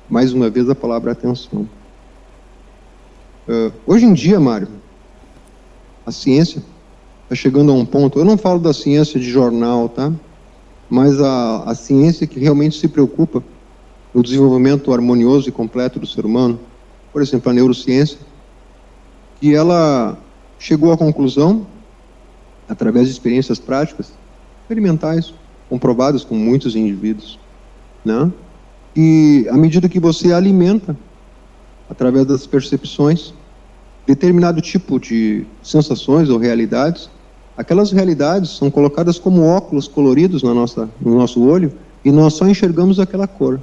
Mais uma vez a palavra atenção. Hoje em dia, Mário, a ciência está chegando a um ponto, eu não falo da ciência de jornal, tá? Mas a ciência que realmente se preocupa no desenvolvimento harmonioso e completo do ser humano, por exemplo, a neurociência, que ela chegou à conclusão, através de experiências práticas, experimentais, comprovadas com muitos indivíduos, né? E à medida que você alimenta, através das percepções, determinado tipo de sensações ou realidades, aquelas realidades são colocadas como óculos coloridos no nosso olho e nós só enxergamos aquela cor.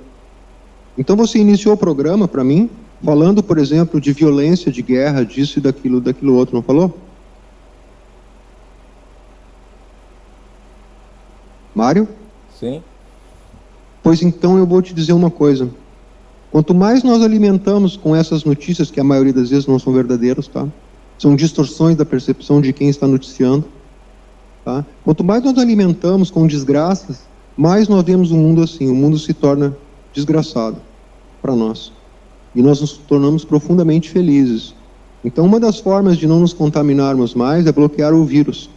Então você iniciou o programa, para mim, falando, por exemplo, de violência, de guerra, disso e daquilo outro, não falou? Mário? Sim. Pois então eu vou te dizer uma coisa. Quanto mais nós alimentamos com essas notícias, que a maioria das vezes não são verdadeiras, tá? São distorções da percepção de quem está noticiando, tá? Quanto mais nós alimentamos com desgraças, mais nós vemos o mundo assim. O mundo se torna desgraçado para nós. E nós nos tornamos profundamente felizes. Então, uma das formas de não nos contaminarmos mais é bloquear o vírus.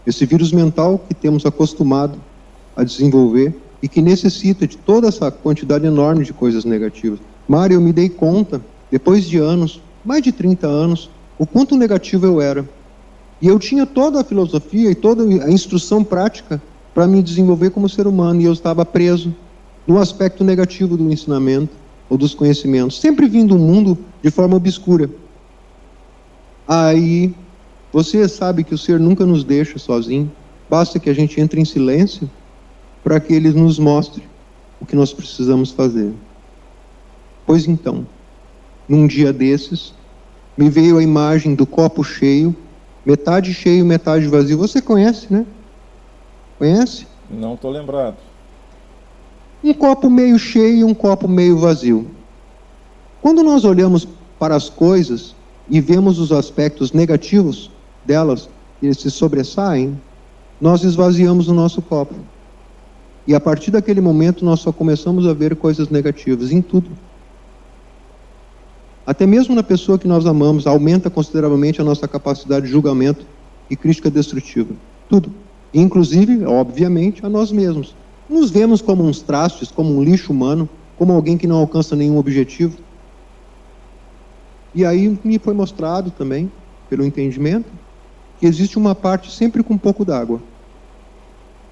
Esse vírus mental que temos acostumado a desenvolver e que necessita de toda essa quantidade enorme de coisas negativas. Mário, eu me dei conta, depois de anos, mais de 30 anos, o quanto negativo eu era. E eu tinha toda a filosofia e toda a instrução prática para me desenvolver como ser humano, e eu estava preso no aspecto negativo do ensinamento ou dos conhecimentos, sempre vindo do mundo de forma obscura. Aí, você sabe que o ser nunca nos deixa sozinho, basta que a gente entre em silêncio para que ele nos mostre o que nós precisamos fazer. Pois então, num dia desses, me veio a imagem do copo cheio, metade cheio, metade vazio. Você conhece, né? Conhece? Não estou lembrado. Um copo meio cheio e um copo meio vazio. Quando nós olhamos para as coisas e vemos os aspectos negativos delas, eles se sobressaem, nós esvaziamos o nosso copo. E a partir daquele momento nós só começamos a ver coisas negativas em tudo. Até mesmo na pessoa que nós amamos, aumenta consideravelmente a nossa capacidade de julgamento e crítica destrutiva. Tudo. Inclusive, obviamente, a nós mesmos. Nos vemos como uns trastes, como um lixo humano, como alguém que não alcança nenhum objetivo. E aí me foi mostrado também, pelo entendimento, que existe uma parte sempre com um pouco d'água.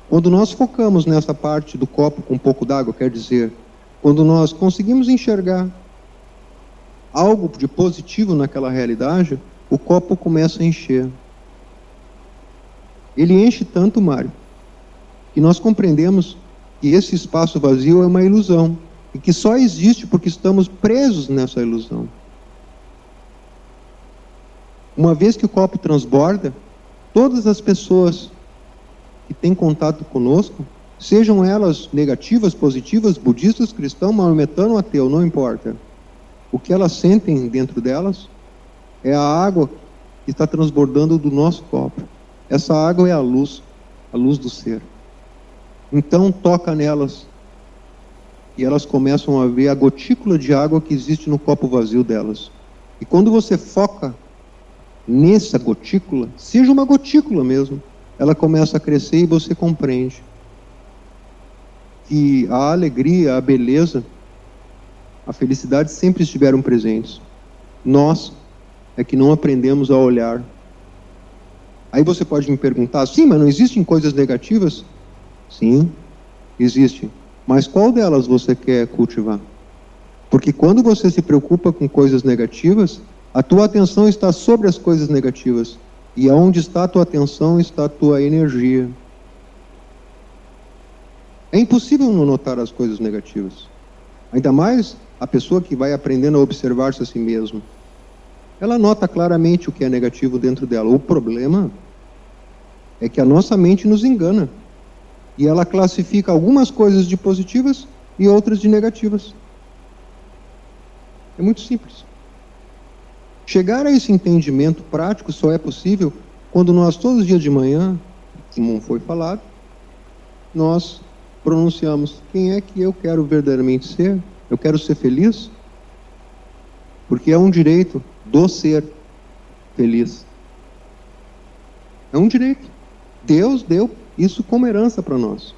Quando nós focamos nessa parte do copo com um pouco d'água, quer dizer, quando nós conseguimos enxergar algo de positivo naquela realidade, o copo começa a encher. Ele enche tanto, Mário, que nós compreendemos que esse espaço vazio é uma ilusão, e que só existe porque estamos presos nessa ilusão. Uma vez que o copo transborda, todas as pessoas que têm contato conosco, sejam elas negativas, positivas, budistas, cristãos, maometano, ateu, não importa. O que elas sentem dentro delas é a água que está transbordando do nosso copo. Essa água é a luz do ser. Então toca nelas e elas começam a ver a gotícula de água que existe no copo vazio delas. E quando você foca nessa gotícula, seja uma gotícula mesmo, ela começa a crescer e você compreende que a alegria, a beleza, a felicidade sempre estiveram presentes. Nós é que não aprendemos a olhar. Aí você pode me perguntar, sim, mas não existem coisas negativas? Sim, existem. Mas qual delas você quer cultivar? Porque quando você se preocupa com coisas negativas, a tua atenção está sobre as coisas negativas. E aonde está a tua atenção, está a tua energia. É impossível não notar as coisas negativas. Ainda mais a pessoa que vai aprendendo a observar-se a si mesma. Ela nota claramente o que é negativo dentro dela. O problema é que a nossa mente nos engana. E ela classifica algumas coisas de positivas e outras de negativas. É muito simples. Chegar a esse entendimento prático só é possível quando nós, todos os dias de manhã, como foi falado, nós pronunciamos: quem é que eu quero verdadeiramente ser? Eu quero ser feliz? Porque é um direito do ser feliz. É um direito. Deus deu isso como herança para nós.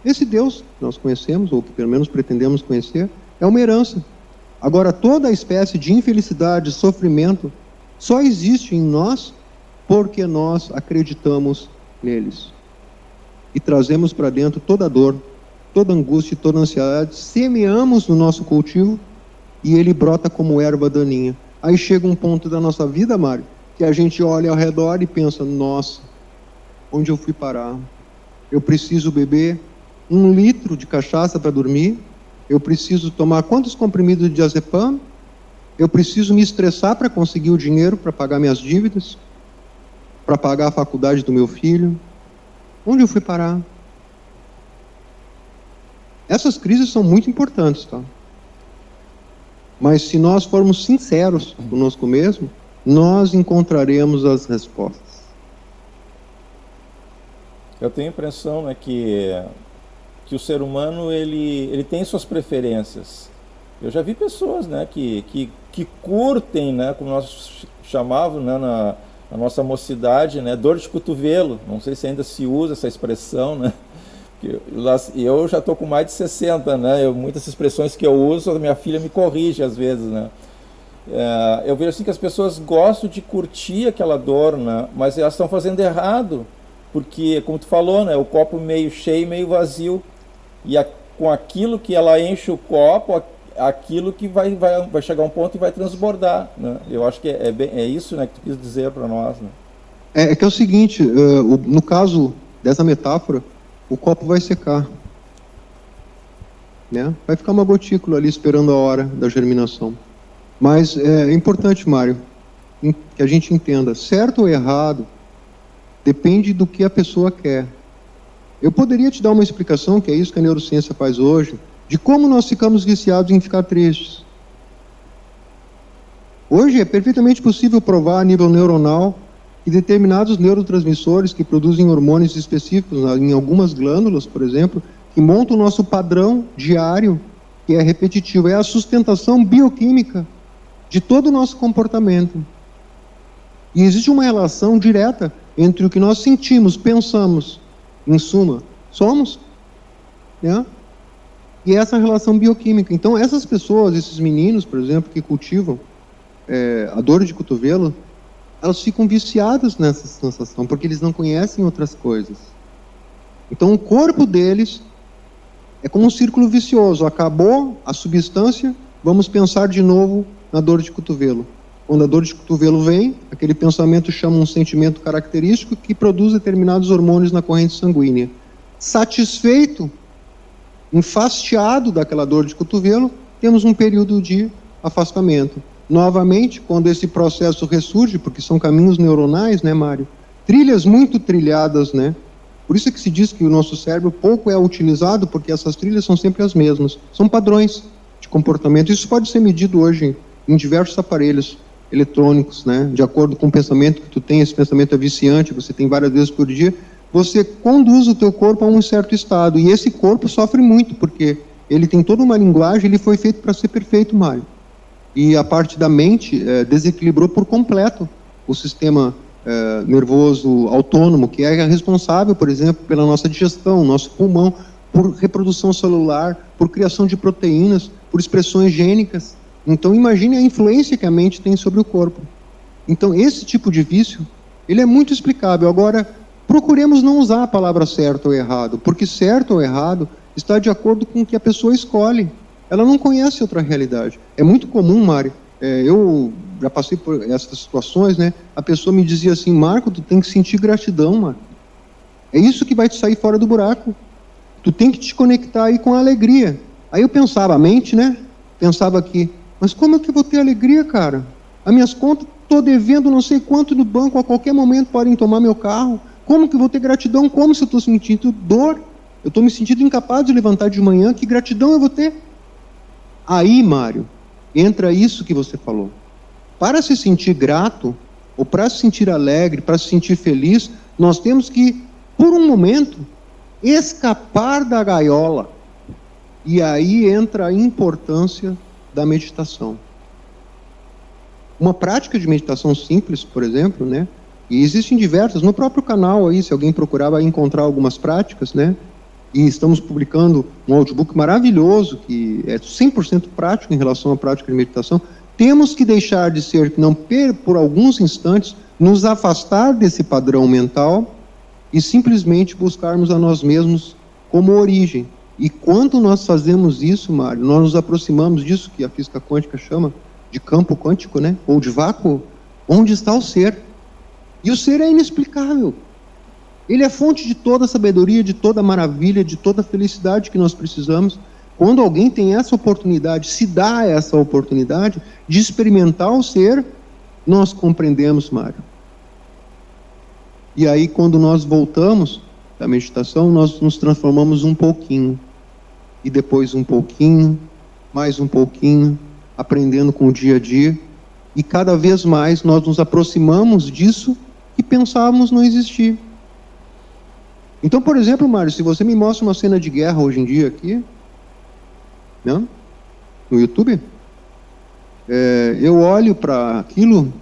Esse Deus que nós conhecemos, ou que pelo menos pretendemos conhecer, é uma herança. Agora, toda a espécie de infelicidade, sofrimento, só existe em nós porque nós acreditamos neles. E trazemos para dentro toda a dor, toda a angústia e toda a ansiedade, semeamos no nosso cultivo e ele brota como erva daninha. Aí chega um ponto da nossa vida, Mário, que a gente olha ao redor e pensa: nossa, onde eu fui parar? Eu preciso beber 1 litro de cachaça para dormir? Eu preciso tomar quantos comprimidos de diazepam? Eu preciso me estressar para conseguir o dinheiro para pagar minhas dívidas? Para pagar a faculdade do meu filho? Onde eu fui parar? Essas crises são muito importantes, tá? Mas se nós formos sinceros conosco mesmo, nós encontraremos as respostas. Eu tenho a impressão, né, que o ser humano ele tem suas preferências. Eu já vi pessoas, né, que curtem, né, como nós chamávamos, né, na nossa mocidade, né, dor de cotovelo. Não sei se ainda se usa essa expressão, né? Eu já estou com mais de 60, né? Muitas expressões que eu uso, a minha filha me corrige às vezes, né? Eu vejo assim que as pessoas gostam de curtir aquela dor, né? Mas elas estão fazendo errado, porque, como tu falou, né, o copo meio cheio, meio vazio. E com aquilo que ela enche o copo, aquilo que vai chegar a um ponto e vai transbordar, né? Eu acho que é isso, né, que tu quis dizer para nós, né? É que é o seguinte, no caso dessa metáfora, o copo vai secar, né? Vai ficar uma gotícula ali esperando a hora da germinação. Mas é importante, Mário, que a gente entenda, certo ou errado, depende do que a pessoa quer. Eu poderia te dar uma explicação, que é isso que a neurociência faz hoje, de como nós ficamos viciados em ficar tristes. Hoje é perfeitamente possível provar a nível neuronal que determinados neurotransmissores que produzem hormônios específicos em algumas glândulas, por exemplo, que montam o nosso padrão diário, que é repetitivo, é a sustentação bioquímica de todo o nosso comportamento. E existe uma relação direta entre o que nós sentimos, pensamos, em suma, somos, né? E essa relação bioquímica. Então, essas pessoas, esses meninos, por exemplo, que cultivam a dor de cotovelo, elas ficam viciadas nessa sensação, porque eles não conhecem outras coisas. Então, o corpo deles é como um círculo vicioso. Acabou a substância, vamos pensar de novo na dor de cotovelo. Quando a dor de cotovelo vem, aquele pensamento chama um sentimento característico que produz determinados hormônios na corrente sanguínea. Satisfeito, enfastiado daquela dor de cotovelo, temos um período de afastamento. Novamente, quando esse processo ressurge, porque são caminhos neuronais, né, Mário? Trilhas muito trilhadas, né? Por isso é que se diz que o nosso cérebro pouco é utilizado, porque essas trilhas são sempre as mesmas. São padrões de comportamento. Isso pode ser medido hoje em diversos aparelhos eletrônicos, né? De acordo com o pensamento que tu tem, esse pensamento é viciante, você tem várias vezes por dia, você conduz o teu corpo a um certo estado. E esse corpo sofre muito, porque ele tem toda uma linguagem, ele foi feito para ser perfeito, Mário. E a parte da mente desequilibrou por completo o sistema nervoso autônomo, que é responsável, por exemplo, pela nossa digestão, nosso pulmão, por reprodução celular, por criação de proteínas, por expressões gênicas. Então, imagine a influência que a mente tem sobre o corpo. Então, esse tipo de vício, ele é muito explicável. Agora, procuremos não usar a palavra certo ou errado, porque certo ou errado está de acordo com o que a pessoa escolhe. Ela não conhece outra realidade. É muito comum, Mário, eu já passei por essas situações, né? A pessoa me dizia assim: Marco, tu tem que sentir gratidão, Marco. É isso que vai te sair fora do buraco. Tu tem que te conectar aí com a alegria. Aí eu pensava, a mente, né? Pensava aqui, mas como é que eu vou ter alegria, cara? As minhas contas, estou devendo não sei quanto no banco, a qualquer momento podem tomar meu carro. Como que eu vou ter gratidão? Como se eu estou sentindo dor? Eu estou me sentindo incapaz de levantar de manhã, que gratidão eu vou ter? Aí, Mário, entra isso que você falou. Para se sentir grato, ou para se sentir alegre, para se sentir feliz, nós temos que, por um momento, escapar da gaiola. E aí entra a importância da meditação. Uma prática de meditação simples, por exemplo, né? E existem diversas, no próprio canal aí, se alguém procurar, vai encontrar algumas práticas, né? E estamos publicando um audiobook maravilhoso, que é 100% prático em relação à prática de meditação. Temos que deixar de ser, não por alguns instantes, nos afastar desse padrão mental e simplesmente buscarmos a nós mesmos como origem. E quando nós fazemos isso, Mário, nós nos aproximamos disso que a física quântica chama de campo quântico, né? Ou de vácuo, onde está o ser. E o ser é inexplicável. Ele é fonte de toda a sabedoria, de toda a maravilha, de toda a felicidade que nós precisamos. Quando alguém tem essa oportunidade, se dá essa oportunidade de experimentar o ser, nós compreendemos, Mário. E aí, quando nós voltamos da meditação, nós nos transformamos um pouquinho. E depois um pouquinho, mais um pouquinho, aprendendo com o dia a dia. E cada vez mais nós nos aproximamos disso que pensávamos não existir. Então, por exemplo, Mário, se você me mostra uma cena de guerra hoje em dia aqui, né, no YouTube, eu olho para aquilo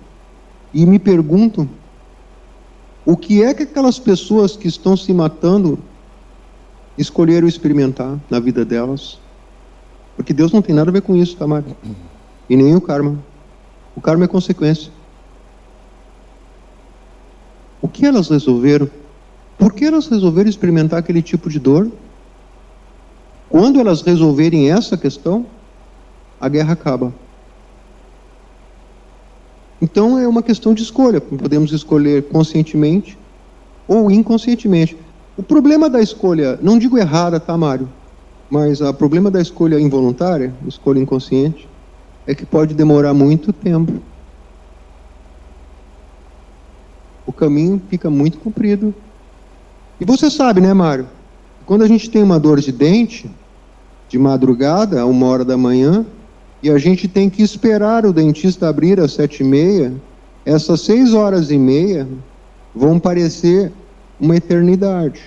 e me pergunto o que é que aquelas pessoas que estão se matando escolheram experimentar na vida delas. Porque Deus não tem nada a ver com isso, tá, Mário? E nem o karma. O karma é consequência. O que elas resolveram? Por que elas resolveram experimentar aquele tipo de dor? Quando elas resolverem essa questão, a guerra acaba. Então é uma questão de escolha. Podemos escolher conscientemente ou inconscientemente. O problema da escolha, não digo errada, tá, Mário? Mas o problema da escolha involuntária, escolha inconsciente, é que pode demorar muito tempo. O caminho fica muito comprido. E você sabe, né, Mário? Quando a gente tem uma dor de dente, de madrugada, a 1h da manhã, e a gente tem que esperar o dentista abrir às 7h30, essas 6h30 vão parecer uma eternidade.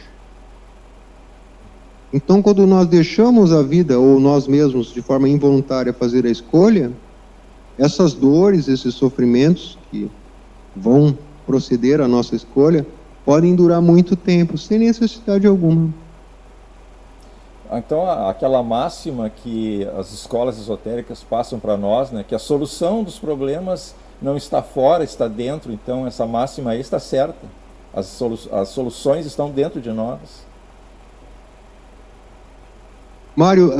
Então, quando nós deixamos a vida, ou nós mesmos, de forma involuntária, fazer a escolha, essas dores, esses sofrimentos que vão proceder à nossa escolha, podem durar muito tempo, sem necessidade alguma. Então, aquela máxima que as escolas esotéricas passam para nós, né, que a solução dos problemas não está fora, está dentro. Então, essa máxima aí está certa. As soluções estão dentro de nós. Mário,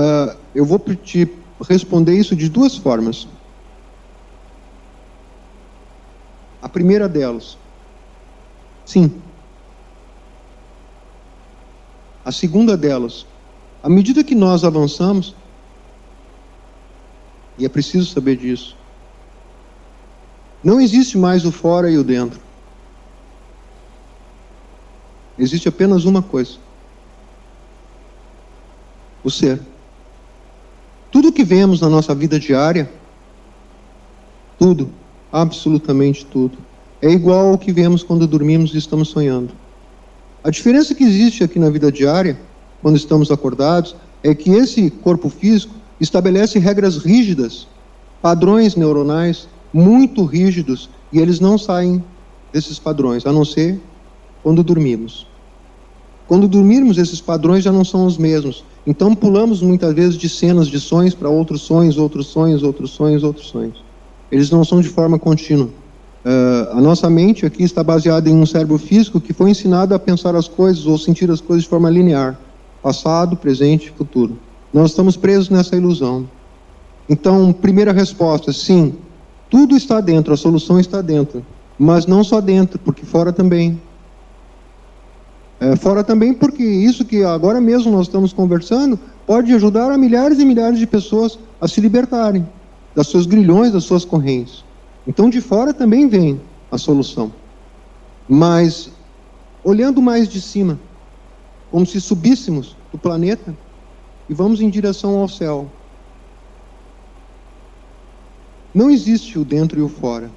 eu vou te responder isso de duas formas. A primeira delas, sim. A segunda delas, à medida que nós avançamos, e é preciso saber disso, não existe mais o fora e o dentro. Existe apenas uma coisa: o ser. Tudo que vemos na nossa vida diária, tudo, absolutamente tudo, é igual ao que vemos quando dormimos e estamos sonhando. A diferença que existe aqui na vida diária, quando estamos acordados, é que esse corpo físico estabelece regras rígidas, padrões neuronais muito rígidos, e eles não saem desses padrões, a não ser quando dormimos. Quando dormirmos, esses padrões já não são os mesmos. Então pulamos muitas vezes de cenas de sonhos para outros sonhos, outros sonhos, outros sonhos, outros sonhos. Eles não são de forma contínua. A nossa mente aqui está baseada em um cérebro físico que foi ensinado a pensar as coisas ou sentir as coisas de forma linear. Passado, presente, futuro. Nós estamos presos nessa ilusão. Então, primeira resposta, sim, tudo está dentro, a solução está dentro. Mas não só dentro, porque fora também. Fora também porque isso que agora mesmo nós estamos conversando pode ajudar a milhares e milhares de pessoas a se libertarem das seus grilhões, das suas correntes. Então, de fora também vem a solução. Mas, olhando mais de cima, como se subíssemos do planeta e vamos em direção ao céu. Não existe o dentro e o fora.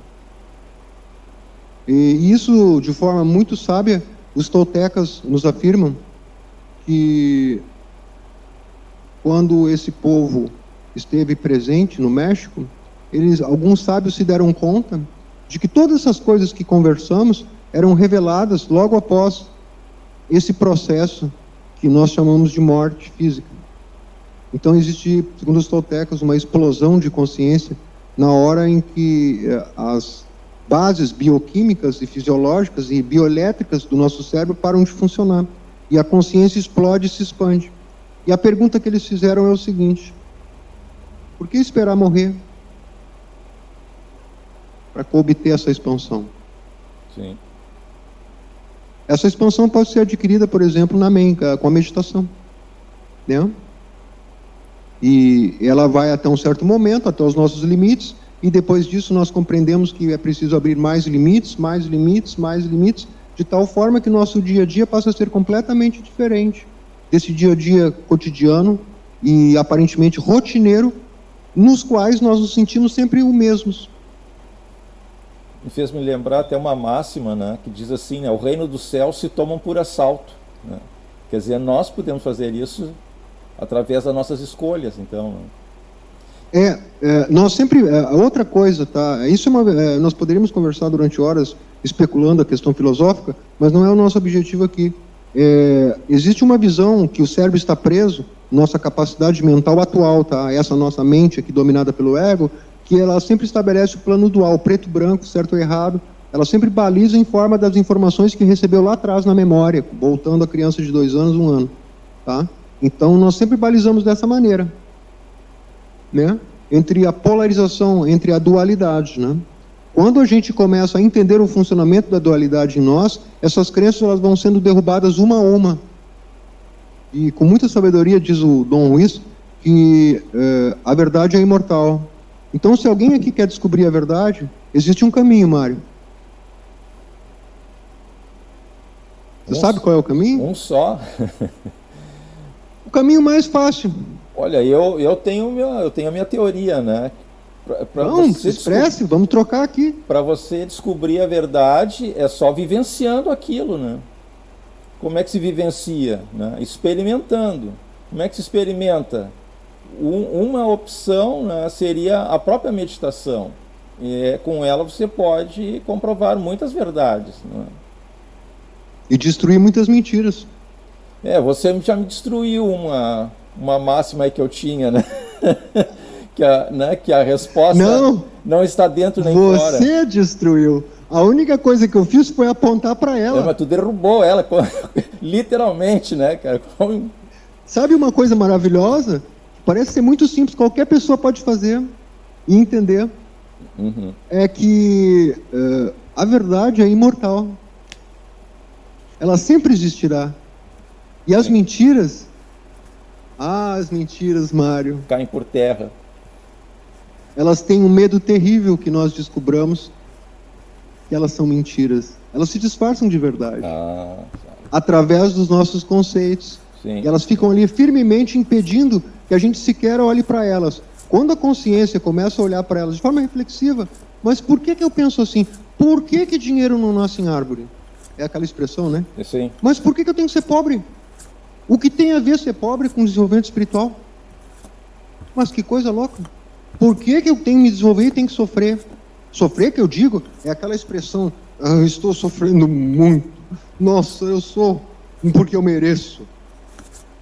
E isso, de forma muito sábia, os toltecas nos afirmam que quando esse povo esteve presente no México, alguns sábios se deram conta de que todas essas coisas que conversamos eram reveladas logo após esse processo que nós chamamos de morte física. Então existe, segundo os toltecas, uma explosão de consciência na hora em que as bases bioquímicas e fisiológicas e bioelétricas do nosso cérebro param de funcionar. E a consciência explode e se expande. E a pergunta que eles fizeram é o seguinte: por que esperar morrer para obter essa expansão? Sim. Essa expansão pode ser adquirida, por exemplo, com a meditação, né? E ela vai até um certo momento, até os nossos limites, e depois disso nós compreendemos que é preciso abrir mais limites, mais limites, mais limites, de tal forma que nosso dia a dia passa a ser completamente diferente desse dia a dia cotidiano e aparentemente rotineiro, nos quais nós nos sentimos sempre os mesmos. Me fez me lembrar até uma máxima, né, que diz assim, né, o reino dos céus se tomam por assalto, né? Quer dizer, nós podemos fazer isso através das nossas escolhas, então. Nós sempre, outra coisa, tá? Isso nós poderíamos conversar durante horas especulando a questão filosófica, mas não é o nosso objetivo aqui. Existe uma visão que o cérebro está preso, nossa capacidade mental atual, tá? Essa nossa mente aqui dominada pelo ego, que ela sempre estabelece o plano dual, preto e branco, certo ou errado. Ela sempre baliza em forma das informações que recebeu lá atrás na memória, voltando a criança de 2 anos, 1 ano, tá? Então nós sempre balizamos dessa maneira, né? Entre a polarização, entre a dualidade, né? Quando a gente começa a entender o funcionamento da dualidade em nós, essas crenças elas vão sendo derrubadas uma a uma. E com muita sabedoria diz o Dom Luiz que a verdade é imortal. Então, se alguém aqui quer descobrir a verdade, existe um caminho, Mário. Você sabe qual é o caminho? Um só. O caminho mais fácil. Olha, eu tenho a minha teoria, né? Não, se expresse, vamos trocar aqui. Para você descobrir a verdade, é só vivenciando aquilo, né? Como é que se vivencia? Né? Experimentando. Como é que se experimenta? Uma opção, né, seria a própria meditação. E com ela você pode comprovar muitas verdades. Né? E destruir muitas mentiras. Você já me destruiu uma máxima aí que eu tinha, né? que a resposta não está dentro nem fora. Você destruiu. A única coisa que eu fiz foi apontar para ela. Mas tu derrubou ela, literalmente, né, cara? Sabe uma coisa maravilhosa? Parece ser muito simples, qualquer pessoa pode fazer e entender. É que a verdade é imortal. Ela sempre existirá. E as mentiras... as mentiras, Mário. Caem por terra. Elas têm um medo terrível que nós descobramos que elas são mentiras. Elas se disfarçam de verdade. Através dos nossos conceitos. Sim. E elas ficam ali firmemente impedindo que a gente sequer olhe para elas. Quando a consciência começa a olhar para elas de forma reflexiva, mas por que eu penso assim? Por que dinheiro não nasce em árvore? É aquela expressão, né? Sim. Mas por que eu tenho que ser pobre? O que tem a ver ser pobre com desenvolvimento espiritual? Mas que coisa louca. Por que eu tenho que me desenvolver e tenho que sofrer? Sofrer, que eu digo, é aquela expressão, eu estou sofrendo muito. Nossa, eu sou, porque eu mereço.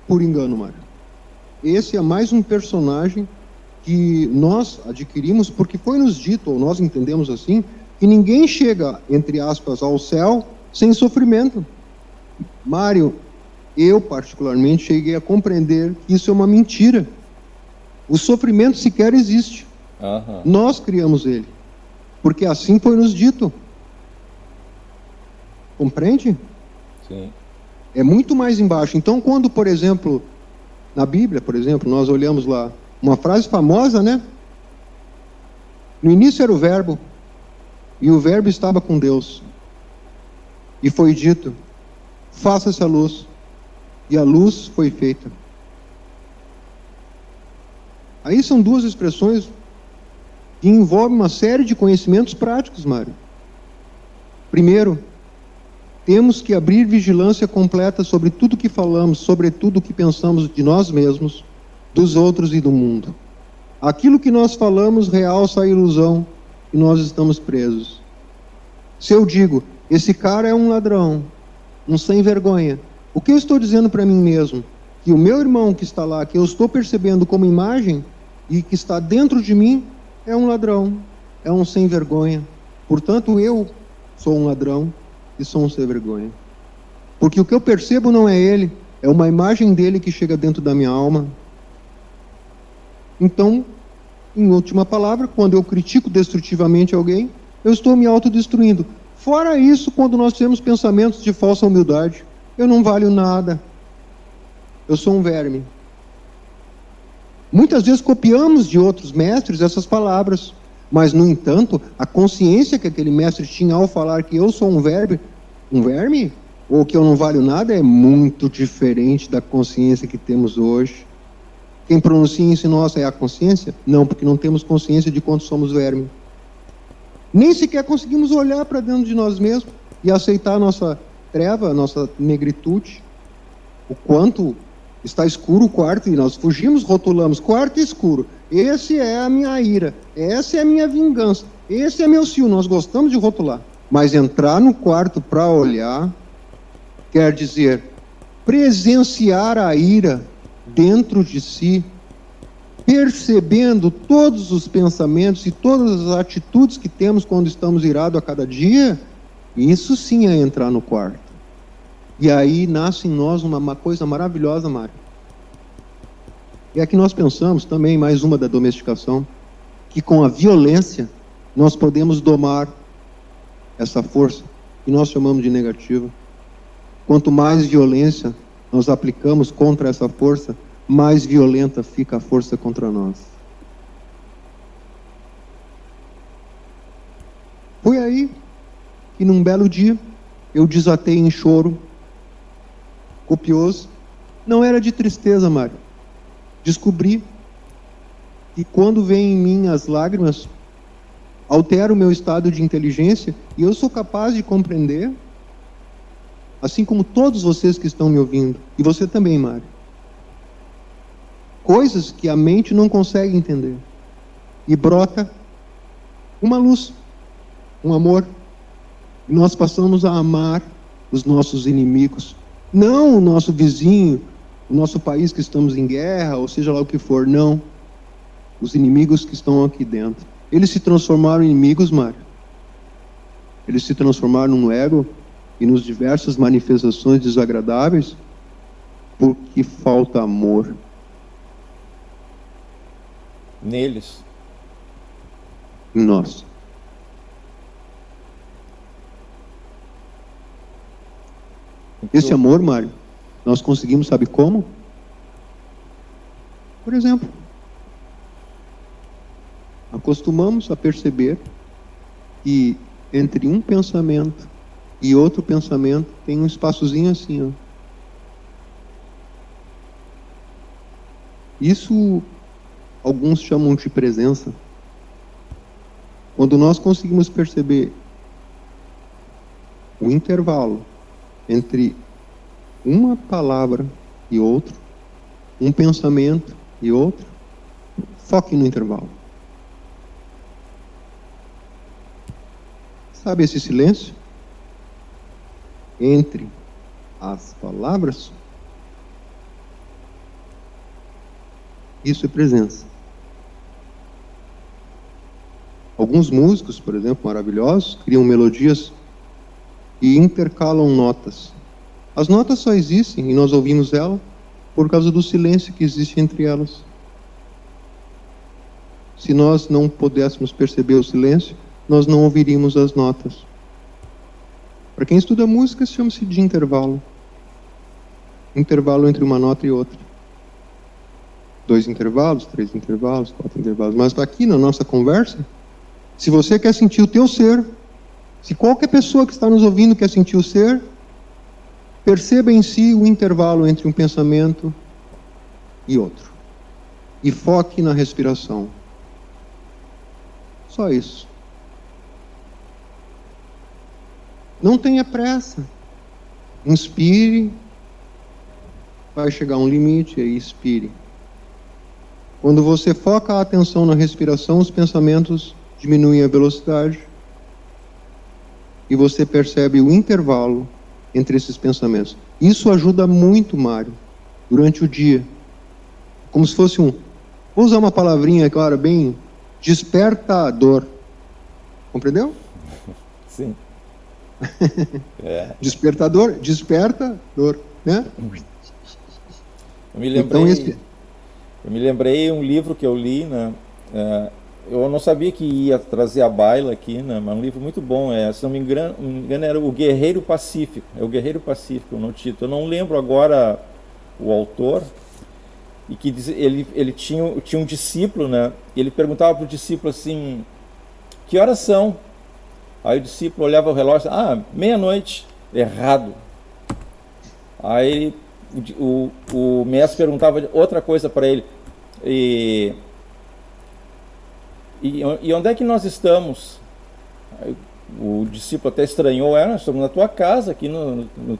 Por engano, Mário. Esse é mais um personagem que nós adquirimos porque foi nos dito, ou nós entendemos assim, que ninguém chega, entre aspas, ao céu sem sofrimento. Mário, eu particularmente cheguei a compreender que isso é uma mentira. O sofrimento sequer existe. Nós criamos ele. Porque assim foi nos dito. Compreende? Sim. É muito mais embaixo. Então, quando, por exemplo, na Bíblia, por exemplo, nós olhamos lá, uma frase famosa, né? No início era o Verbo, e o Verbo estava com Deus. E foi dito, faça-se a luz, e a luz foi feita. Aí são duas expressões que envolvem uma série de conhecimentos práticos, Mário. Primeiro, temos que abrir vigilância completa sobre tudo que falamos, sobre tudo que pensamos de nós mesmos, dos outros e do mundo. Aquilo que nós falamos realça a ilusão e nós estamos presos. Se eu digo, esse cara é um ladrão, um sem vergonha, o que eu estou dizendo para mim mesmo? Que o meu irmão que está lá, que eu estou percebendo como imagem e que está dentro de mim, é um ladrão, é um sem vergonha. Portanto, eu sou um ladrão e sou um sem vergonha. Porque o que eu percebo não é ele, é uma imagem dele que chega dentro da minha alma. Então, em última palavra, quando eu critico destrutivamente alguém, eu estou me autodestruindo. Fora isso, quando nós temos pensamentos de falsa humildade, eu não valho nada. Eu sou um verme. Muitas vezes copiamos de outros mestres essas palavras, mas, no entanto, a consciência que aquele mestre tinha ao falar que eu sou um verme, ou que eu não valho nada, é muito diferente da consciência que temos hoje. Quem pronuncia isso em nós é a consciência? Não, porque não temos consciência de quanto somos verme. Nem sequer conseguimos olhar para dentro de nós mesmos e aceitar a nossa treva, a nossa negritude, o quanto está escuro o quarto, e nós fugimos, rotulamos, quarto escuro, esse é a minha ira, essa é a minha vingança, esse é meu ciúme, nós gostamos de rotular. Mas entrar no quarto para olhar, quer dizer, presenciar a ira dentro de si, percebendo todos os pensamentos e todas as atitudes que temos quando estamos irados a cada dia, isso sim é entrar no quarto. E aí nasce em nós uma coisa maravilhosa, Mário. É que nós pensamos também, mais uma da domesticação, que com a violência nós podemos domar essa força, que nós chamamos de negativa. Quanto mais violência nós aplicamos contra essa força, mais violenta fica a força contra nós. Foi aí que num belo dia eu desatei em choro copioso. Não era de tristeza, Mário. Descobri que quando vem em mim as lágrimas, altera o meu estado de inteligência e eu sou capaz de compreender, assim como todos vocês que estão me ouvindo, e você também, Mário, coisas que a mente não consegue entender. E brota uma luz, um amor, e nós passamos a amar os nossos inimigos. Não o nosso vizinho, o nosso país que estamos em guerra, ou seja lá o que for, não. Os inimigos que estão aqui dentro. Eles se transformaram em inimigos, Mário. Eles se transformaram no ego e nos diversas manifestações desagradáveis porque falta amor Neles. em nós. Esse amor, Mário, nós conseguimos, sabe como? Por exemplo, acostumamos a perceber que entre um pensamento e outro pensamento tem um espaçozinho assim, ó. Isso alguns chamam de presença. Quando nós conseguimos perceber o intervalo entre uma palavra e outra, um pensamento e outro, foque no intervalo. Sabe esse silêncio entre as palavras? Isso é presença. Alguns músicos, por exemplo, maravilhosos, criam melodias e intercalam notas. As notas só existem, e nós ouvimos elas, por causa do silêncio que existe entre elas. Se nós não pudéssemos perceber o silêncio, nós não ouviríamos as notas. Para quem estuda música, chama-se de intervalo. Intervalo entre uma nota e outra. 2 intervalos, 3 intervalos, 4 intervalos. Mas aqui na nossa conversa, se você quer sentir o teu ser, se qualquer pessoa que está nos ouvindo quer sentir o ser, perceba em si o intervalo entre um pensamento e outro. E foque na respiração. Só isso. Não tenha pressa. Inspire. Vai chegar a um limite, aí expire. Quando você foca a atenção na respiração, os pensamentos diminuem a velocidade e você percebe o intervalo entre esses pensamentos. Isso ajuda muito, Mário, durante o dia. Como se fosse vou usar uma palavrinha agora bem despertador. Compreendeu? Sim. É. Despertador, desperta, dor, né? Eu me lembrei, eu me lembrei um livro que eu li, né? Eu não sabia que ia trazer a baila aqui, né? Mas um livro muito bom. Se não me engano, era O Guerreiro Pacífico. É O Guerreiro Pacífico no título. Eu não lembro agora o autor. E que ele tinha um discípulo, né? E ele perguntava para o discípulo assim: que horas são? Aí o discípulo olhava o relógio: meia-noite. Errado. Aí o mestre perguntava outra coisa para ele: e onde é que nós estamos? Aí o discípulo até estranhou: nós estamos na tua casa, aqui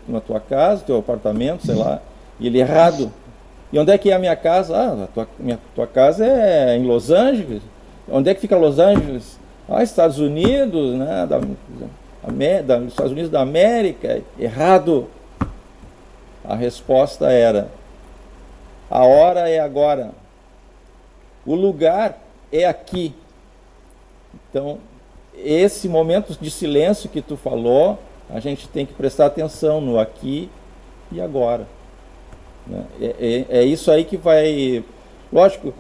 na tua casa, teu apartamento, sei lá. E ele: errado. E onde é que é a minha casa? Tua casa é em Los Angeles. Onde é que fica Los Angeles? Estados Unidos, né? Estados Unidos da América. Errado. A resposta era: a hora é agora. O lugar é aqui. Então, esse momento de silêncio que tu falou, a gente tem que prestar atenção no aqui e agora. É isso aí que vai... Lógico,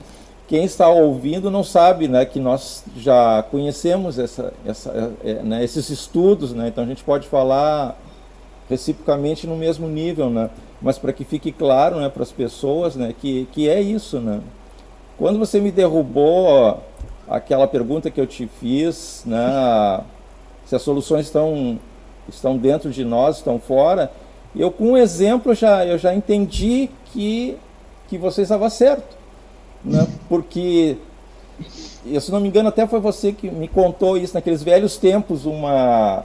quem está ouvindo não sabe, né, que nós já conhecemos esses estudos, né, então a gente pode falar reciprocamente no mesmo nível, né, mas para que fique claro, né, para as pessoas, né, que é isso, né. Quando você me derrubou aquela pergunta que eu te fiz, né, se as soluções estão dentro de nós, estão fora, eu com um exemplo eu já entendi que você estava certo, né? Porque, se não me engano, até foi você que me contou isso naqueles velhos tempos, uma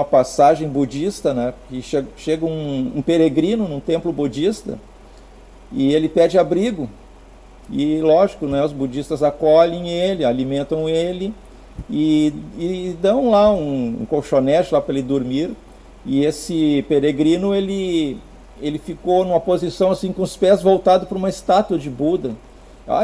passagem budista, né? Que chega um peregrino num templo budista e ele pede abrigo. E lógico, né, os budistas acolhem ele, alimentam ele e dão lá um colchonete lá para ele dormir. E esse peregrino, ele ficou numa posição assim, com os pés voltados para uma estátua de Buda.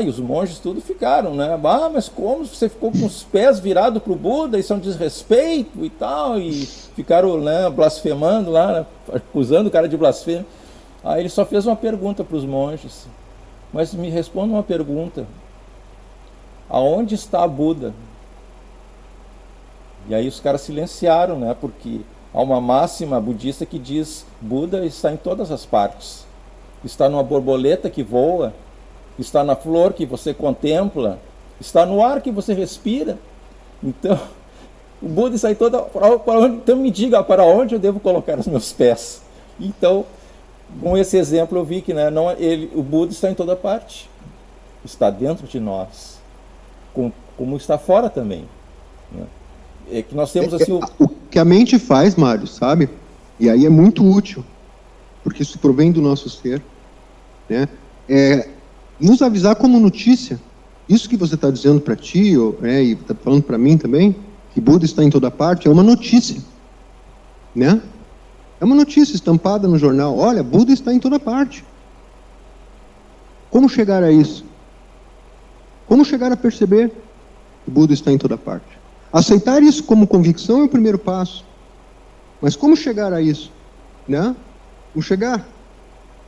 E os monges tudo ficaram, né? Mas como você ficou com os pés virados para o Buda? Isso é um desrespeito e tal. E ficaram, né, blasfemando lá, né, acusando o cara de blasfêmia. Aí ele só fez uma pergunta para os monges, mas me responda uma pergunta: aonde está Buda? E aí os caras silenciaram, né? Porque há uma máxima budista que diz: Buda está em todas as partes. Está numa borboleta que voa, está na flor que você contempla, está no ar que você respira. Então, o Buda está em toda... Então me diga para onde eu devo colocar os meus pés. Então, com esse exemplo eu vi que, né, o Buda está em toda parte. Está dentro de nós, como está fora também, né? É que nós temos assim... O que a mente faz, Mário, sabe? E aí é muito útil, porque isso provém do nosso ser, né? É nos avisar como notícia. Isso que você está dizendo para ti, e está falando para mim também, que Buda está em toda parte, é uma notícia, né? É uma notícia estampada no jornal. Olha, Buda está em toda parte. Como chegar a isso? Como chegar a perceber que Buda está em toda parte? Aceitar isso como convicção é o primeiro passo. Mas como chegar a isso? Né? Como chegar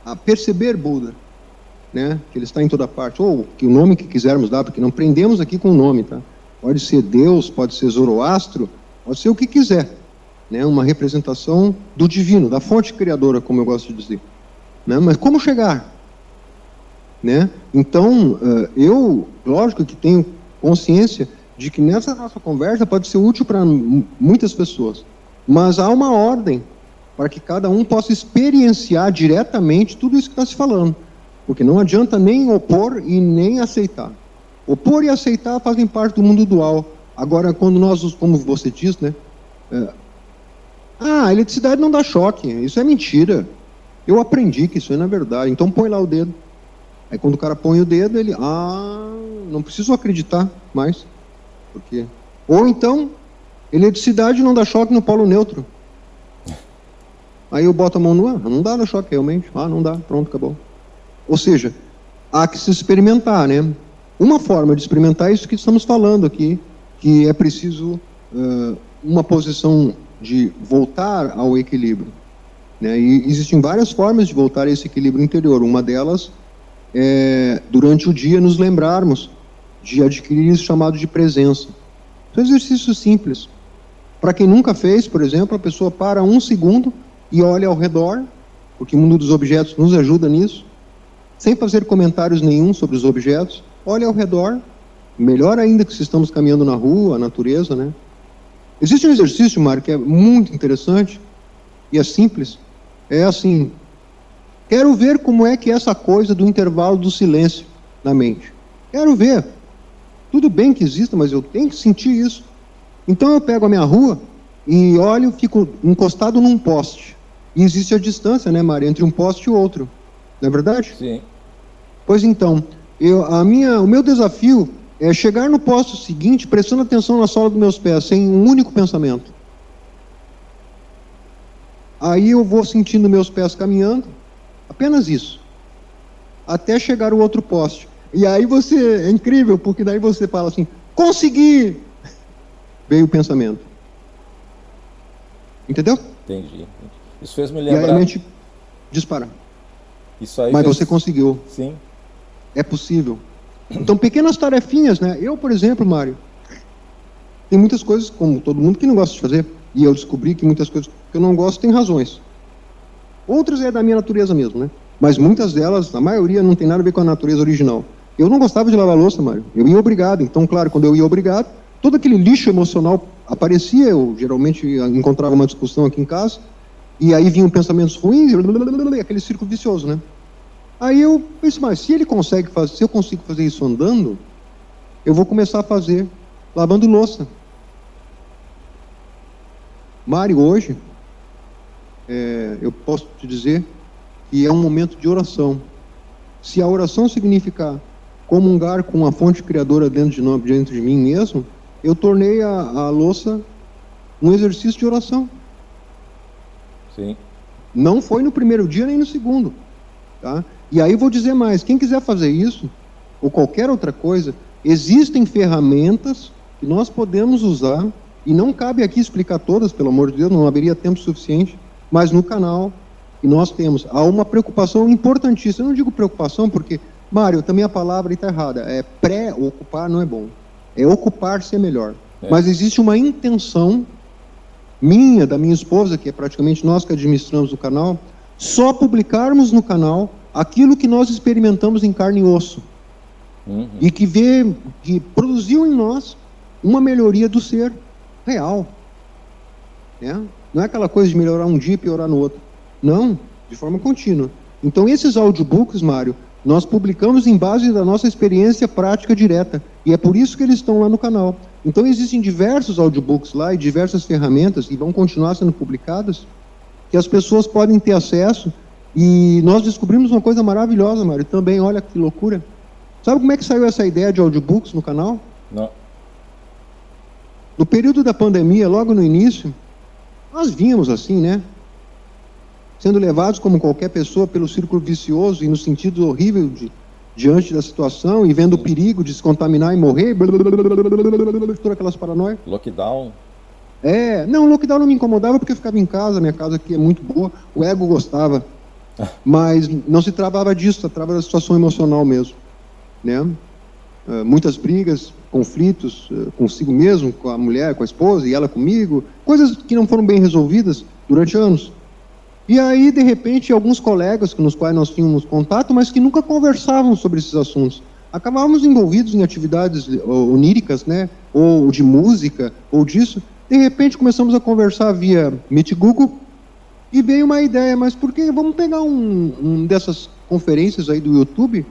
a perceber Buda, né? Que ele está em toda parte. Ou que o nome que quisermos dar, porque não prendemos aqui com o nome, tá? Pode ser Deus, pode ser Zoroastro, pode ser o que quiser, né? Uma representação do divino, da fonte criadora, como eu gosto de dizer, né? Mas como chegar, né? Então, eu, lógico que tenho consciência de que nessa nossa conversa pode ser útil para muitas pessoas, mas há uma ordem para que cada um possa experienciar diretamente tudo isso que está se falando, porque não adianta nem opor e nem aceitar. Opor e aceitar fazem parte do mundo dual. Agora, quando nós, como você diz, né? A eletricidade não dá choque, isso é mentira. Eu aprendi que isso não é verdade, então põe lá o dedo. Aí quando o cara põe o dedo, ele, não preciso acreditar mais. Porque... Ou então, eletricidade não dá choque no polo neutro. Aí eu boto a mão no ar, não dá choque realmente. Não dá, pronto, acabou. Ou seja, há que se experimentar, né? Uma forma de experimentar é isso que estamos falando aqui, que é preciso uma posição de voltar ao equilíbrio, né? E existem várias formas de voltar a esse equilíbrio interior. Uma delas é, durante o dia, nos lembrarmos de adquirir isso chamado de presença. É um exercício simples. Para quem nunca fez, por exemplo, a pessoa para um segundo e olha ao redor, porque o mundo dos objetos nos ajuda nisso, sem fazer comentários nenhum sobre os objetos, olha ao redor, melhor ainda que se estamos caminhando na rua, a natureza, né? Existe um exercício, Mário, que é muito interessante e é simples. É assim, quero ver como é que é essa coisa do intervalo do silêncio na mente. Quero ver. Tudo bem que exista, mas eu tenho que sentir isso. Então eu pego a minha rua e olho, fico encostado num poste. E existe a distância, né, Mário, entre um poste e o outro. Não é verdade? Sim. Pois então, o meu desafio é chegar no poste seguinte, prestando atenção na sola dos meus pés, sem um único pensamento. Aí eu vou sentindo meus pés caminhando, apenas isso, até chegar o outro poste. E aí é incrível, porque daí você fala assim, consegui! Veio o pensamento. Entendeu? Entendi. Isso fez me E lembrar... aí a mente dispara. Isso aí Mas fez... você conseguiu. Sim. É possível. Então, pequenas tarefinhas, né? Eu, por exemplo, Mário, tem muitas coisas, como todo mundo, que não gosta de fazer. E eu descobri que muitas coisas que eu não gosto têm razões. Outras é da minha natureza mesmo, né? Mas muitas delas, a maioria, não tem nada a ver com a natureza original. Eu não gostava de lavar louça, Mário. Eu ia obrigado. Então, claro, quando eu ia obrigado, todo aquele lixo emocional aparecia. Eu geralmente encontrava uma discussão aqui em casa. E aí vinham pensamentos ruins, aquele círculo vicioso, né? Aí eu penso, mas se ele consegue fazer, se eu consigo fazer isso andando, eu vou começar a fazer lavando louça. Mário, hoje, eu posso te dizer que é um momento de oração. Se a oração significar comungar com a fonte criadora dentro de mim mesmo, eu tornei a louça um exercício de oração. Sim. Não foi no primeiro dia nem no segundo, tá? E aí vou dizer mais, quem quiser fazer isso, ou qualquer outra coisa, existem ferramentas que nós podemos usar, e não cabe aqui explicar todas, pelo amor de Deus, não haveria tempo suficiente, mas no canal que nós temos. Há uma preocupação importantíssima. Eu não digo preocupação porque, Mário, também a palavra está errada. Pré-ocupar não é bom. É ocupar-se é melhor. Mas existe uma intenção minha, da minha esposa, que é praticamente nós que administramos o canal, só publicarmos no canal aquilo que nós experimentamos em carne e osso. E que produziu em nós uma melhoria do ser real. Né? Não é aquela coisa de melhorar um dia e piorar no outro. Não, de forma contínua. Então, esses audiobooks, Mário, nós publicamos em base da nossa experiência prática direta. E é por isso que eles estão lá no canal. Então, existem diversos audiobooks lá e diversas ferramentas que vão continuar sendo publicadas, que as pessoas podem ter acesso. E nós descobrimos uma coisa maravilhosa, Mário, também, olha que loucura. Sabe como é que saiu essa ideia de audiobooks no canal? Não. No período da pandemia, logo no início, nós vínhamos assim, né? Sendo levados como qualquer pessoa pelo círculo vicioso e no sentido horrível diante da situação e vendo o perigo de se contaminar e morrer, todas aquelas paranoias. Lockdown? Não, o lockdown não me incomodava porque eu ficava em casa, minha casa aqui é muito boa, o ego gostava, mas não se travava disso, se travava da situação emocional mesmo, né? Muitas brigas, conflitos consigo mesmo, com a mulher, com a esposa e ela comigo, coisas que não foram bem resolvidas durante anos. E aí, de repente, alguns colegas com os quais nós tínhamos contato, mas que nunca conversavam sobre esses assuntos, acabávamos envolvidos em atividades oníricas, né, ou de música, ou disso. De repente, começamos a conversar via Meet Google e veio uma ideia, mas por que vamos pegar um dessas conferências aí do YouTube,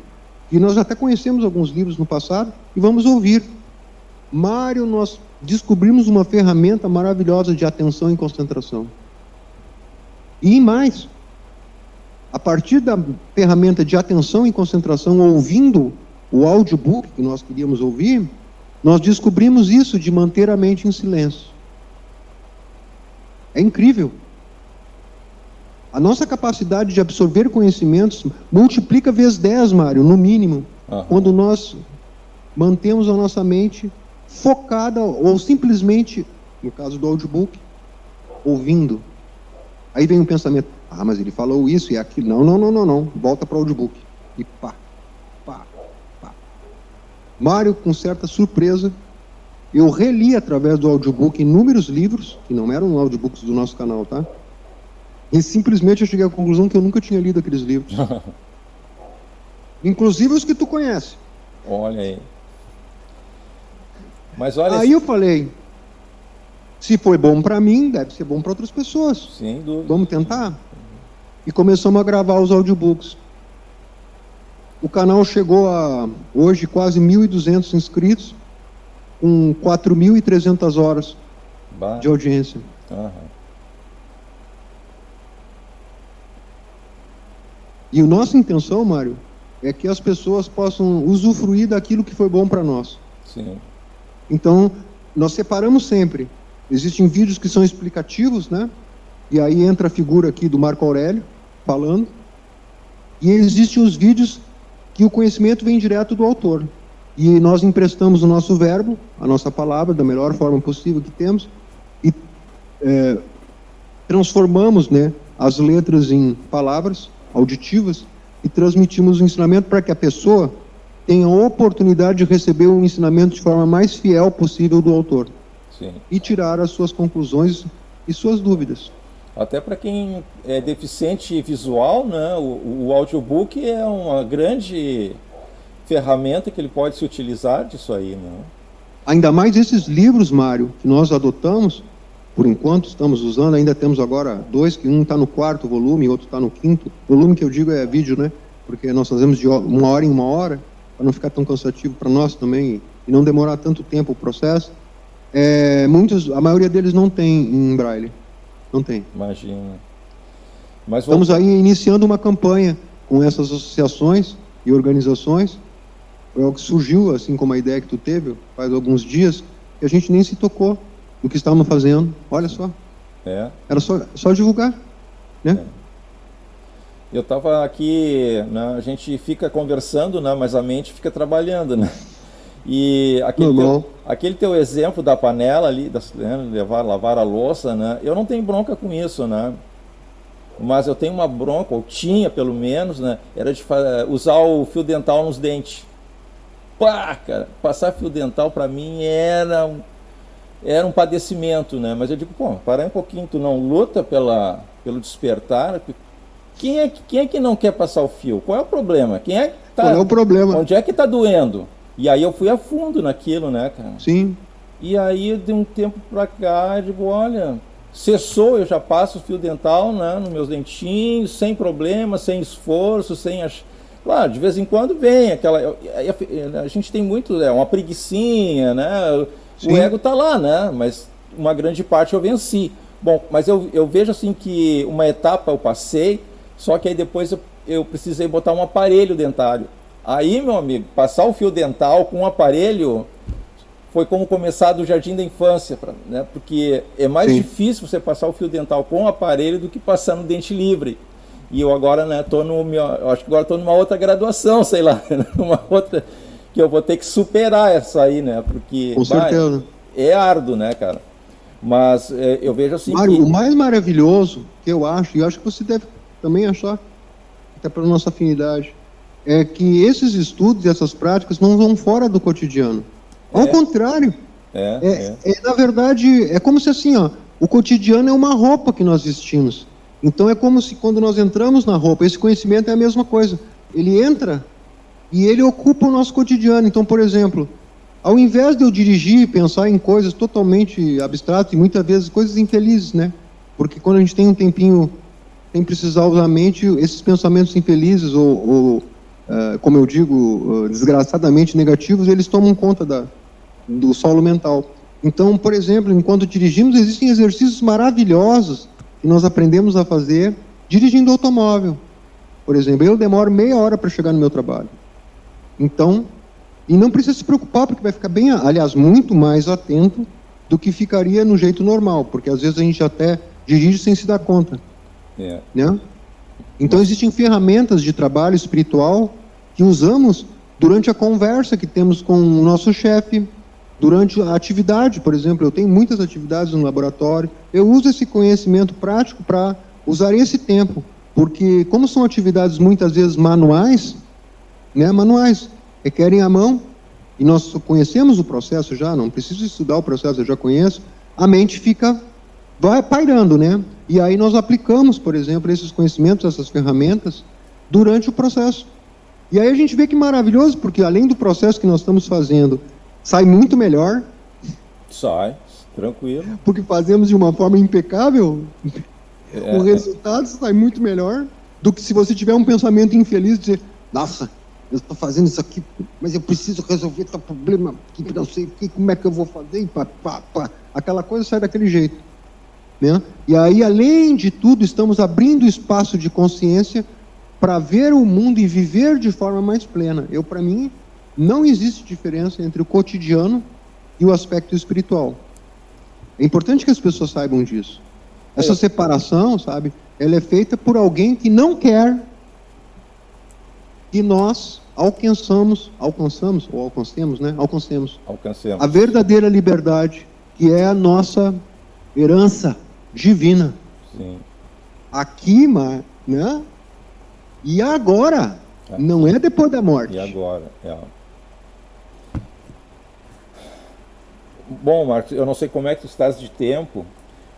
que nós até conhecemos alguns livros no passado, e vamos ouvir. Mário, nós descobrimos uma ferramenta maravilhosa de atenção e concentração. E mais, a partir da ferramenta de atenção e concentração, ouvindo o audiobook que nós queríamos ouvir, nós descobrimos isso de manter a mente em silêncio. É incrível. A nossa capacidade de absorver conhecimentos multiplica vezes 10, Mário, no mínimo, quando nós mantemos a nossa mente focada ou simplesmente, no caso do audiobook, ouvindo. Aí vem um pensamento, mas ele falou isso e aquilo. Não. Volta para o audiobook. E pá. Mário, com certa surpresa, eu reli através do audiobook inúmeros livros, que não eram audiobooks do nosso canal, tá? E simplesmente eu cheguei à conclusão que eu nunca tinha lido aqueles livros. Inclusive os que tu conhece. Olha aí. Mas olha... Aí eu falei, se foi bom para mim, deve ser bom para outras pessoas. Sem dúvida. Vamos tentar? E começamos a gravar os audiobooks. O canal chegou a, hoje, quase 1.200 inscritos, com 4.300 horas de audiência. E a nossa intenção, Mário, é que as pessoas possam usufruir daquilo que foi bom para nós. Sim. Então, nós separamos sempre. Existem vídeos que são explicativos, né? E aí entra a figura aqui do Marco Aurélio, falando. E existem os vídeos que o conhecimento vem direto do autor. E nós emprestamos o nosso verbo, a nossa palavra, da melhor forma possível que temos, e transformamos, né, as letras em palavras auditivas e transmitimos o ensinamento para que a pessoa tenha a oportunidade de receber o ensinamento de forma mais fiel possível do autor. Sim. E tirar as suas conclusões e suas dúvidas. Até para quem é deficiente visual, né, o audiobook é uma grande ferramenta que ele pode se utilizar disso aí, né? Ainda mais esses livros, Mário, que nós adotamos, por enquanto estamos usando, ainda temos agora 2, que um está no 4º volume e outro está no 5º. Volume que eu digo é vídeo, né? Porque nós fazemos de 1 hora em 1 hora, para não ficar tão cansativo para nós também e não demorar tanto tempo o processo. A maioria deles não tem em braille. Não tem. Imagina. Mas estamos aí iniciando uma campanha com essas associações e organizações. Foi algo que surgiu, assim como a ideia que tu teve faz alguns dias, que a gente nem se tocou no que estávamos fazendo. Olha só. Era só divulgar, né? Eu estava aqui, né, a gente fica conversando, né, mas a mente fica trabalhando, né? E aquele teu exemplo da panela ali, lavar a louça, né? Eu não tenho bronca com isso, né? mas eu tenho uma bronca, ou tinha pelo menos, né? Era de usar o fio dental nos dentes. Pá, cara, passar fio dental para mim era um padecimento, né? Mas eu digo, pô, para um pouquinho, tu não luta pelo despertar. Quem é que não quer passar o fio? Qual é o problema? Quem é que tá, Qual é o problema? onde é que tá doendo? E aí eu fui a fundo naquilo, né, cara? Sim. E aí, de um tempo pra cá, eu digo, olha, cessou, eu já passo o fio dental, né, nos meus dentinhos, sem problema, sem esforço, sem... Claro, de vez em quando vem aquela... A gente tem muito, uma preguicinha, né? Sim. O ego tá lá, né? Mas uma grande parte eu venci. Bom, mas eu vejo assim que uma etapa eu passei, só que aí depois eu precisei botar um aparelho dentário. Aí, meu amigo, passar o fio dental com um aparelho foi como começar do jardim da infância, né? Porque é mais Sim. difícil você passar o fio dental com o aparelho do que passar no dente livre. E eu agora, né, acho que agora estou numa outra graduação, sei lá, numa outra que eu vou ter que superar essa aí, né? Porque Com certeza. é árduo, né, cara? Mas eu vejo assim Mário, o mais maravilhoso que eu acho, e eu acho que você deve também achar, até pela nossa afinidade, é que esses estudos e essas práticas não vão fora do cotidiano. Ao contrário. Na verdade, é como se assim, ó, o cotidiano é uma roupa que nós vestimos. Então é como se quando nós entramos na roupa, esse conhecimento é a mesma coisa. Ele entra e ele ocupa o nosso cotidiano. Então, por exemplo, ao invés de eu dirigir e pensar em coisas totalmente abstratas e muitas vezes coisas infelizes, né? Porque quando a gente tem um tempinho sem precisar usar a mente, esses pensamentos infelizes como eu digo, desgraçadamente negativos, eles tomam conta do solo mental. Então, por exemplo, enquanto dirigimos, existem exercícios maravilhosos que nós aprendemos a fazer dirigindo automóvel. Por exemplo, eu demoro meia hora para chegar no meu trabalho. Então, e não precisa se preocupar, porque vai ficar bem, aliás, muito mais atento do que ficaria no jeito normal, porque às vezes a gente até dirige sem se dar conta. Né? Então, existem ferramentas de trabalho espiritual que usamos durante a conversa que temos com o nosso chefe, durante a atividade, por exemplo. Eu tenho muitas atividades no laboratório, eu uso esse conhecimento prático para usar esse tempo, porque como são atividades muitas vezes manuais, né, requerem a mão, e nós conhecemos o processo já, não preciso estudar o processo, eu já conheço, a mente vai pairando, né? E aí nós aplicamos, por exemplo, esses conhecimentos, essas ferramentas, durante o processo. E aí a gente vê que maravilhoso, porque além do processo que nós estamos fazendo, sai muito melhor. Sai, tranquilo. Porque fazemos de uma forma impecável, o resultado sai muito melhor do que se você tiver um pensamento infeliz e dizer, nossa, eu estou fazendo isso aqui, mas eu preciso resolver esse problema, que não sei como é que eu vou fazer, e aquela coisa sai daquele jeito. Né? E aí, além de tudo, estamos abrindo espaço de consciência para ver o mundo e viver de forma mais plena. Para mim, não existe diferença entre o cotidiano e o aspecto espiritual. É importante que as pessoas saibam disso. Essa separação, sabe, ela é feita por alguém que não quer que nós alcancemos a verdadeira liberdade, que é a nossa herança divina. Sim. Aqui, né? E agora, não é depois da morte. E agora, Bom, Marcos, eu não sei como é que tu estás de tempo,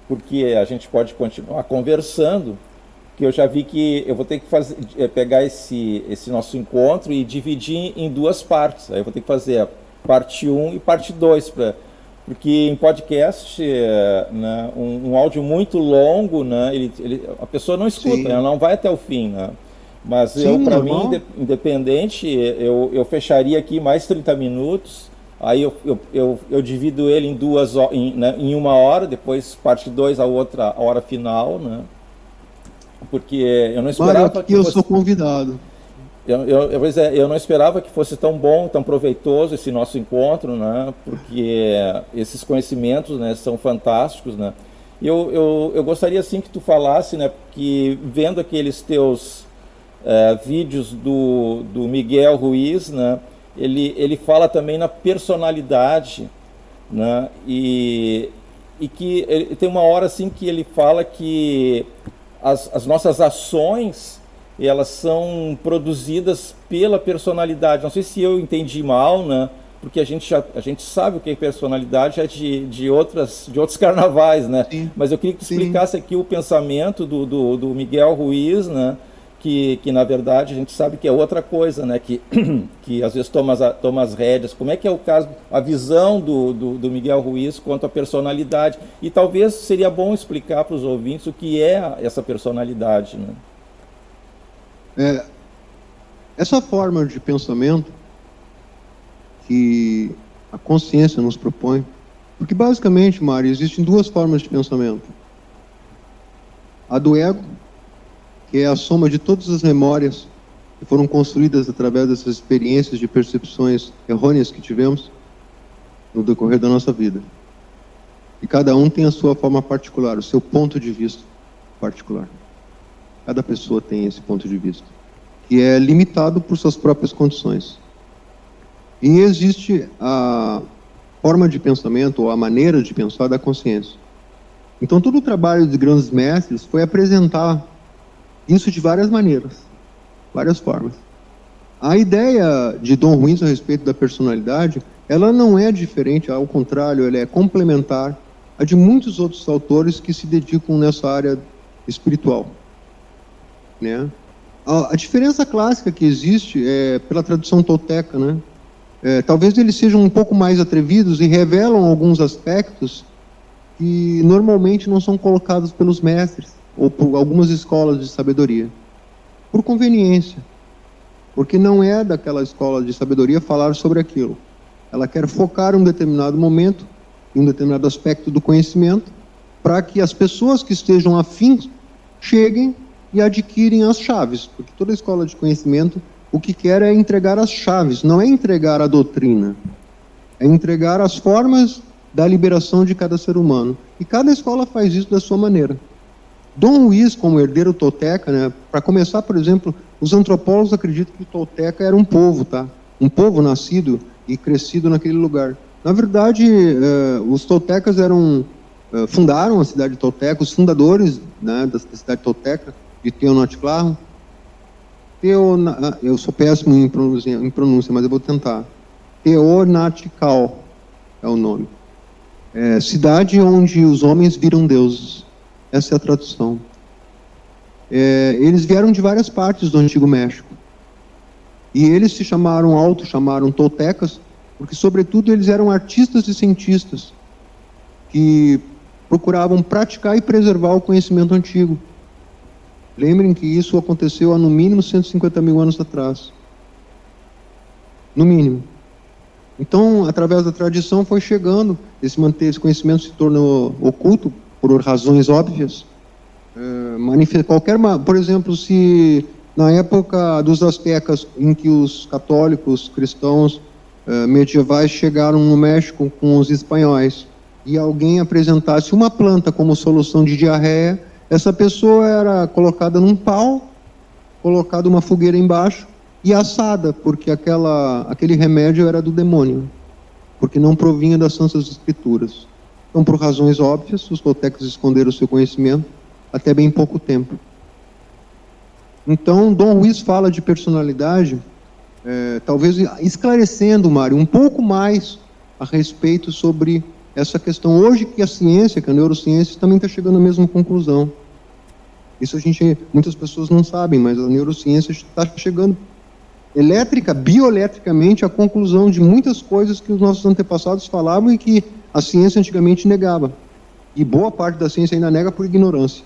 porque a gente pode continuar conversando, que eu já vi que eu vou ter que pegar esse nosso encontro e dividir em duas partes. Aí eu vou ter que fazer a parte 1 e parte 2, porque em podcast, né, um áudio muito longo, né, a pessoa não escuta, ela não vai até o fim, né? Mas para mim, independente, eu fecharia aqui mais 30 minutos, aí eu divido ele em uma hora, depois parte 2, a hora final, né? Porque eu não esperava que eu sou convidado. Eu não esperava que fosse tão bom, tão proveitoso esse nosso encontro, né? Porque esses conhecimentos, né, são fantásticos, né? E eu gostaria assim que tu falasse, né? Que vendo aqueles teus vídeos do Miguel Ruiz, né? Ele fala também na personalidade, né? E que tem uma hora assim que ele fala que as nossas ações, elas são produzidas pela personalidade. Não sei se eu entendi mal, né? Porque a gente sabe o que é personalidade já de outros carnavais, né? Sim. Mas eu queria que tu Sim. explicasse aqui o pensamento do Miguel Ruiz, né? Que na verdade a gente sabe que é outra coisa, né? Que às vezes toma as rédeas. Como é que é o caso, a visão do Miguel Ruiz quanto à personalidade? E talvez seria bom explicar para os ouvintes o que é essa personalidade, né? Essa forma de pensamento que a consciência nos propõe, porque basicamente, Mário, existem duas formas de pensamento. A do ego, que é a soma de todas as memórias que foram construídas através dessas experiências de percepções errôneas que tivemos no decorrer da nossa vida. E cada um tem a sua forma particular, o seu ponto de vista particular. Cada pessoa tem esse ponto de vista, que é limitado por suas próprias condições. E existe a forma de pensamento, ou a maneira de pensar da consciência. Então, todo o trabalho de grandes mestres foi apresentar isso de várias maneiras, várias formas. A ideia de Dom Ruiz a respeito da personalidade, ela não é diferente, ao contrário, ela é complementar a de muitos outros autores que se dedicam nessa área espiritual, né? A diferença clássica que existe é pela tradução tolteca, né? Talvez eles sejam um pouco mais atrevidos e revelam alguns aspectos que normalmente não são colocados pelos mestres ou por algumas escolas de sabedoria, por conveniência, porque não é daquela escola de sabedoria falar sobre aquilo. Ela quer focar em um determinado momento, em um determinado aspecto do conhecimento, para que as pessoas que estejam afins cheguem e adquirem as chaves, porque toda escola de conhecimento o que quer é entregar as chaves, não é entregar a doutrina, é entregar as formas da liberação de cada ser humano. E cada escola faz isso da sua maneira. Dom Luiz, como herdeiro tolteca, né, para começar, por exemplo, os antropólogos acreditam que o tolteca era um povo, tá? Um povo nascido e crescido naquele lugar. Na verdade, os toltecas fundaram a cidade de Tolteca, os fundadores, né, da cidade tolteca, de Teonaticlarro. Eu sou péssimo em pronúncia, mas eu vou tentar. Teonatical é o nome. Cidade onde os homens viram deuses. Essa é a tradução. Eles vieram de várias partes do Antigo México. E eles se chamaram toltecas, porque, sobretudo, eles eram artistas e cientistas que procuravam praticar e preservar o conhecimento antigo. Lembrem que isso aconteceu há, no mínimo, 150 mil anos atrás. No mínimo. Então, através da tradição, foi chegando, esse conhecimento se tornou oculto, por razões óbvias. Por exemplo, se na época dos astecas, em que os católicos, cristãos medievais chegaram no México com os espanhóis, e alguém apresentasse uma planta como solução de diarreia, essa pessoa era colocada num pau, colocada uma fogueira embaixo e assada, porque aquele remédio era do demônio, porque não provinha das Santas Escrituras. Então, por razões óbvias, os toltecas esconderam o seu conhecimento até bem pouco tempo. Então, Dom Luiz fala de personalidade, talvez esclarecendo, Mário, um pouco mais a respeito sobre essa questão. Hoje que a ciência, que a neurociência, também está chegando à mesma conclusão. Isso muitas pessoas não sabem, mas a neurociência está chegando bioeletricamente à conclusão de muitas coisas que os nossos antepassados falavam e que a ciência antigamente negava. E boa parte da ciência ainda nega por ignorância,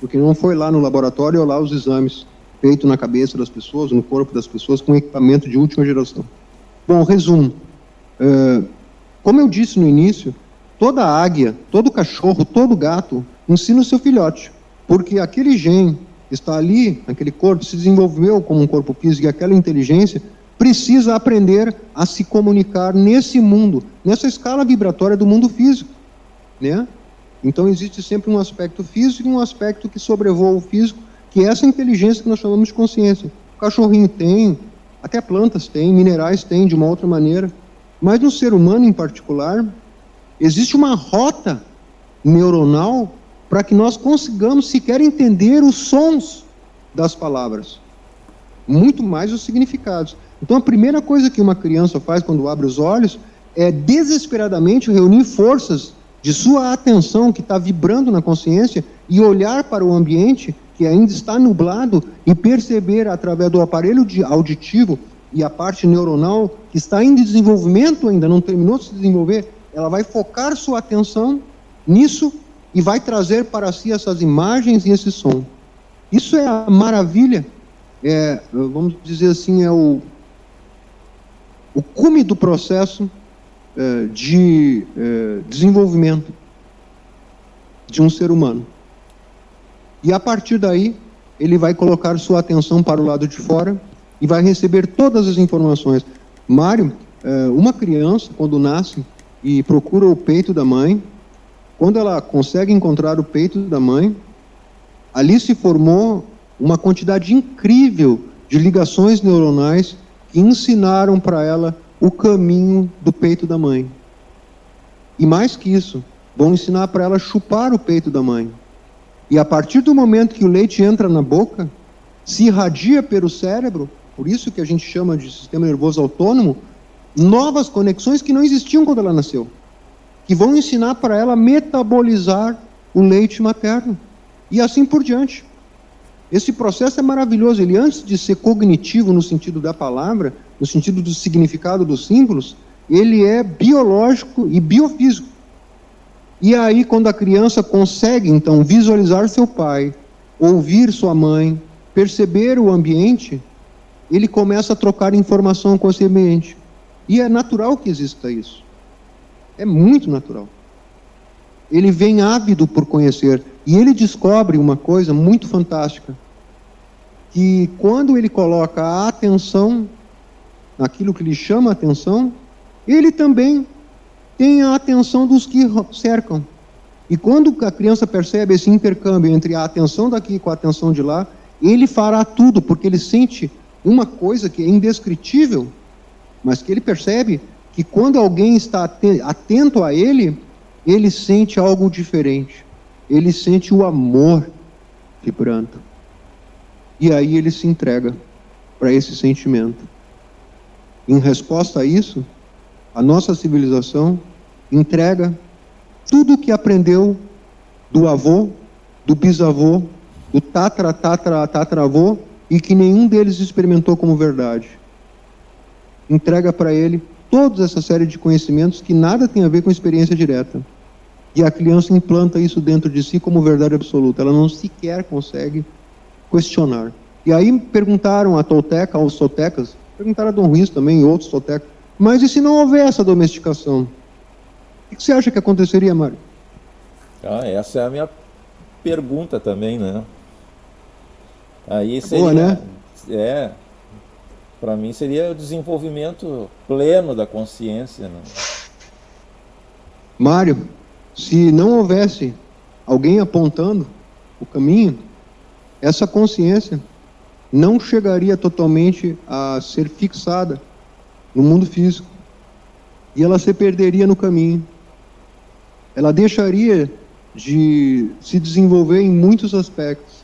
porque não foi lá no laboratório olhar os exames feitos na cabeça das pessoas, no corpo das pessoas, com equipamento de última geração. Bom, resumo. Como eu disse no início, toda águia, todo cachorro, todo gato ensina o seu filhote, porque aquele gene está ali, naquele corpo, se desenvolveu como um corpo físico, e aquela inteligência precisa aprender a se comunicar nesse mundo, nessa escala vibratória do mundo físico, né? Então existe sempre um aspecto físico e um aspecto que sobrevoa o físico, que é essa inteligência que nós chamamos de consciência. O cachorrinho tem, até plantas têm, minerais têm de uma outra maneira, mas no ser humano em particular, existe uma rota neuronal para que nós consigamos sequer entender os sons das palavras, muito mais os significados. Então, a primeira coisa que uma criança faz quando abre os olhos é desesperadamente reunir forças de sua atenção que está vibrando na consciência e olhar para o ambiente que ainda está nublado e perceber através do aparelho auditivo e a parte neuronal que está em desenvolvimento ainda, não terminou de se desenvolver, ela vai focar sua atenção nisso e vai trazer para si essas imagens e esse som. Isso é a maravilha, vamos dizer assim, é o cume do processo de desenvolvimento de um ser humano. E a partir daí, ele vai colocar sua atenção para o lado de fora e vai receber todas as informações. Mário, uma criança, quando nasce e procura o peito da mãe, quando ela consegue encontrar o peito da mãe, ali se formou uma quantidade incrível de ligações neuronais que ensinaram para ela o caminho do peito da mãe. E mais que isso, vão ensinar para ela chupar o peito da mãe. E a partir do momento que o leite entra na boca, se irradia pelo cérebro, por isso que a gente chama de sistema nervoso autônomo, novas conexões que não existiam quando ela nasceu, que vão ensinar para ela metabolizar o leite materno. E assim por diante. Esse processo é maravilhoso. Ele, antes de ser cognitivo no sentido da palavra, no sentido do significado dos símbolos, ele é biológico e biofísico. E aí, quando a criança consegue, então, visualizar seu pai, ouvir sua mãe, perceber o ambiente, ele começa a trocar informação com esse ambiente. E é natural que exista isso. É muito natural. Ele vem ávido por conhecer. E ele descobre uma coisa muito fantástica, que quando ele coloca a atenção naquilo que lhe chama a atenção, ele também tem a atenção dos que cercam. E quando a criança percebe esse intercâmbio entre a atenção daqui com a atenção de lá, ele fará tudo, porque ele sente uma coisa que é indescritível, mas que ele percebe que quando alguém está atento a ele, ele sente algo diferente. Ele sente o amor vibrando. E aí ele se entrega para esse sentimento. Em resposta a isso, a nossa civilização entrega tudo o que aprendeu do avô, do bisavô, do tataravô, e que nenhum deles experimentou como verdade. Entrega para ele toda essa série de conhecimentos que nada tem a ver com experiência direta. E a criança implanta isso dentro de si como verdade absoluta. Ela não sequer consegue questionar. E aí perguntaram a Tolteca, aos toltecas, perguntaram a Dom Ruiz também e outros toltecas, mas e se não houver essa domesticação? O que você acha que aconteceria, Mário? Essa é a minha pergunta também, né? Aí seria, boa, né? Para mim seria o desenvolvimento pleno da consciência, né? Mário, se não houvesse alguém apontando o caminho, essa consciência não chegaria totalmente a ser fixada no mundo físico. E ela se perderia no caminho. Ela deixaria de se desenvolver em muitos aspectos.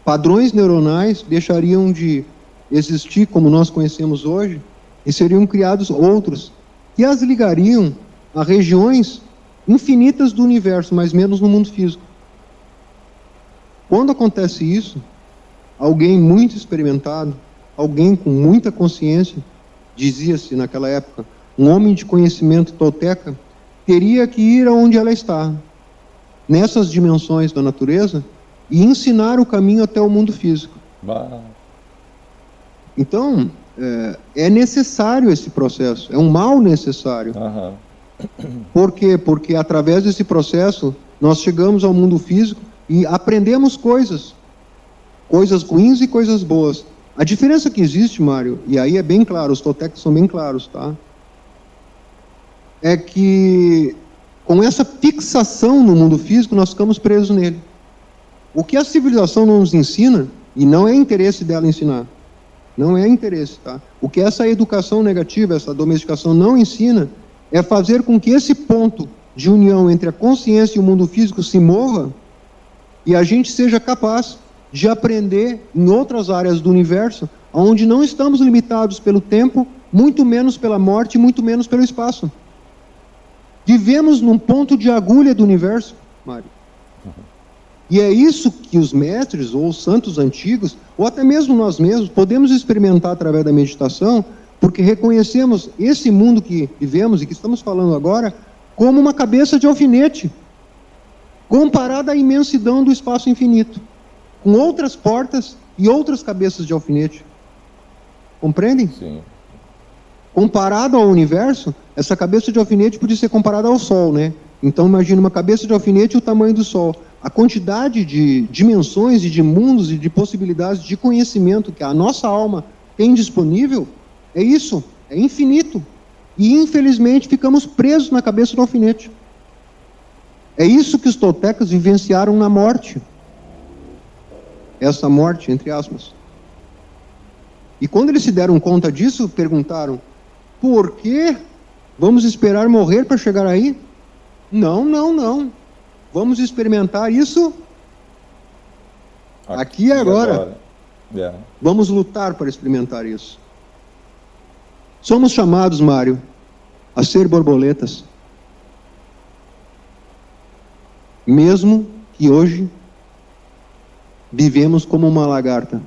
Padrões neuronais deixariam de existir como nós conhecemos hoje e seriam criados outros que as ligariam a regiões infinitas do universo, mas menos no mundo físico. Quando acontece isso, alguém muito experimentado, alguém com muita consciência, dizia-se naquela época, um homem de conhecimento tolteca, teria que ir aonde ela está, nessas dimensões da natureza, e ensinar o caminho até o mundo físico. Então, é necessário esse processo, é um mal necessário. Por quê? Porque através desse processo nós chegamos ao mundo físico e aprendemos coisas ruins e coisas boas. A diferença que existe, Mário, e aí é bem claro, os toltecas são bem claros, tá? É que com essa fixação no mundo físico nós ficamos presos nele. O que a civilização não nos ensina, e não é interesse dela ensinar, não é interesse, tá? O que essa educação negativa, essa domesticação não ensina, é fazer com que esse ponto de união entre a consciência e o mundo físico se mova e a gente seja capaz de aprender em outras áreas do universo, onde não estamos limitados pelo tempo, muito menos pela morte, muito menos pelo espaço. Vivemos num ponto de agulha do universo, Mário. E é isso que os mestres, ou os santos antigos, ou até mesmo nós mesmos, podemos experimentar através da meditação, porque reconhecemos esse mundo que vivemos e que estamos falando agora como uma cabeça de alfinete, comparada à imensidão do espaço infinito, com outras portas e outras cabeças de alfinete. Compreendem? Sim. Comparado ao universo, essa cabeça de alfinete podia ser comparada ao Sol, né? Então imagina uma cabeça de alfinete e o tamanho do Sol. A quantidade de dimensões e de mundos e de possibilidades de conhecimento que a nossa alma tem disponível é isso, é infinito. E infelizmente ficamos presos na cabeça do alfinete. É isso que os toltecas vivenciaram na morte. Essa morte, entre aspas. E quando eles se deram conta disso, perguntaram: por que vamos esperar morrer para chegar aí? Não, não, não. Vamos experimentar isso aqui e agora. Yeah. Vamos lutar para experimentar isso. Somos chamados, Mário, a ser borboletas. Mesmo que hoje vivemos como uma lagarta.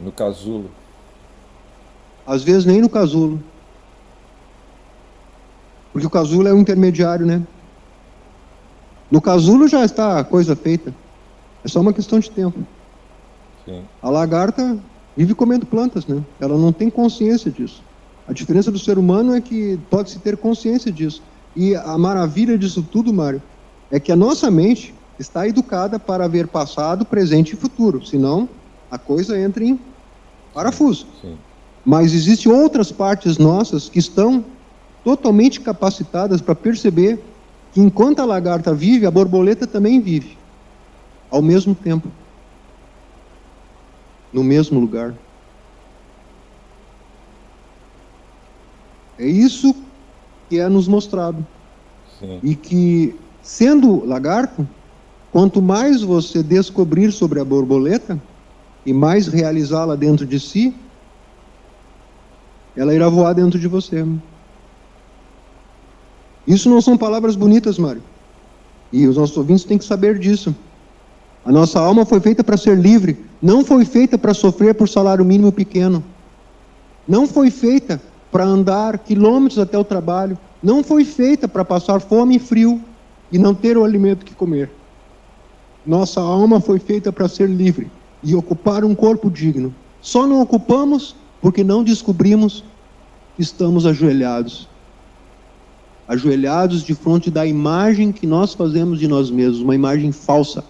No casulo. Às vezes nem no casulo. Porque o casulo é o intermediário, né? No casulo já está a coisa feita. É só uma questão de tempo. Sim. A lagarta vive comendo plantas, né? Ela não tem consciência disso. A diferença do ser humano é que pode-se ter consciência disso. E a maravilha disso tudo, Mário, é que a nossa mente está educada para ver passado, presente e futuro. Senão, a coisa entra em parafuso. Sim. Mas existem outras partes nossas que estão totalmente capacitadas para perceber que enquanto a lagarta vive, a borboleta também vive. Ao mesmo tempo. No mesmo lugar. É isso que é nos mostrado. Sim. E que, sendo lagarto, quanto mais você descobrir sobre a borboleta e mais realizá-la dentro de si, ela irá voar dentro de você. Isso não são palavras bonitas, Mário. E os nossos ouvintes têm que saber disso. A nossa alma foi feita para ser livre, não foi feita para sofrer por salário mínimo pequeno. Não foi feita para andar quilômetros até o trabalho, não foi feita para passar fome e frio e não ter o alimento que comer. Nossa alma foi feita para ser livre e ocupar um corpo digno. Só não ocupamos porque não descobrimos que estamos ajoelhados. Ajoelhados de frente da imagem que nós fazemos de nós mesmos, uma imagem falsa.